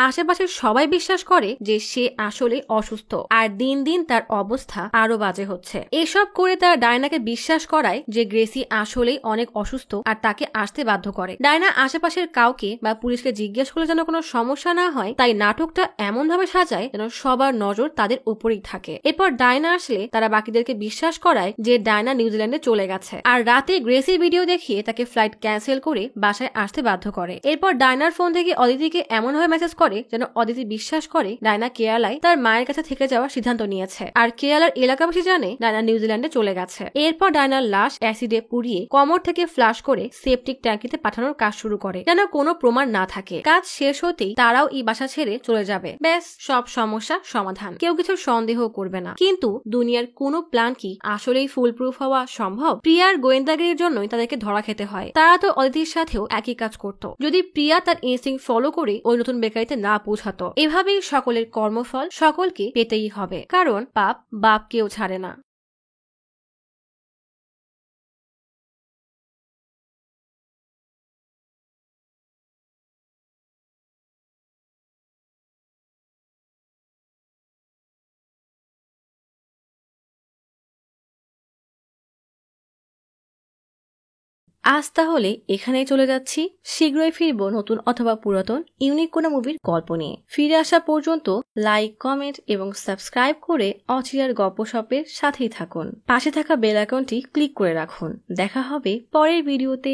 আশেপাশের সবাই বিশ্বাস করে যে সে আসলে অসুস্থ। আর দিন দিন তার অবস্থা আরো বাজে হচ্ছে। এসব করে তারা ডায়নাকে বিশ্বাস করায় যে গ্রেসি আসলেই অনেক অসুস্থ আর তাকে আসতে বাধ্য করে। ডায়না আশেপাশের কাউকে বা পুলিশকে জিজ্ঞেস করলে যেন কোনো সমস্যা না হয়, তাই নাটকটা এমন ভাবে সাজায় যেন সবার নজর তাদের উপরেই থাকে। এরপর ডায়না আসলে তারা বাকিদেরকে বিশ্বাস করায় যে ডায়না নিউজিল্যান্ডে চলে গেছে, আর রাতে গ্রেসির ভিডিও দেখিয়ে তাকে ফ্লাইট ক্যান্সেল করে বাসায় আসতে বাধ্য করে। এরপর ডায়নার ফোন থেকে অদিতিকে এমনভাবে মেসেজ করে যেন অদিতি বিশ্বাস করে ডায়না কেরালায় তার মায়ের কাছে থেকে যাওয়ার সিদ্ধান্ত নিয়েছে, আর কেরালার এলাকাবাসী জানে ডায়না নিউজিল্যান্ডে চলে গেছে। এরপর ডায়নার লাশ অ্যাসিডে পুড়িয়ে কোমর থেকে ফ্লাশ করে সেপটিক ট্যাঙ্কিতে পাঠানোর কাজ শুরু করে যেন কোনো প্রমাণ না থাকে। কাজ শেষ হতেই তারাও এই বাসা ছেড়ে চলে যাবে। ব্যাস, সব সমস্যা সমাধান, কেউ কিছু সন্দেহ করবে না। কিন্তু দুনিয়ার কোনো প্ল্যান কি আসলেই ফুল প্রুফ হওয়া সম্ভব? প্রিয়ার গোয়েন্দাগিরির জন্যই তাদেরকে ধরা খেতে হয়। তারা তো অদিতির সাথেও একই কাজ করত। যদি প্রিয়া তার ইনস্টিংক্ট ফলো করে ওই নতুন বেকারিতে না পৌঁছাতো। এভাবেই সকলের কর্মফল সকলকে পেতেই হবে, কারণ পাপ বাপকেও ছাড়ে না। আজ তাহলে এখানেই চলে যাচ্ছি। শীঘ্রই ফিরবো নতুন অথবা পুরাতন ইউনিক কোনো মুভির গল্প নিয়ে। ফিরে আসা পর্যন্ত লাইক, কমেন্ট এবং সাবস্ক্রাইব করে অচিরার গল্পসপের সাথেই থাকুন। পাশে থাকা বেল আইকনটি ক্লিক করে রাখুন। দেখা হবে পরের ভিডিওতে।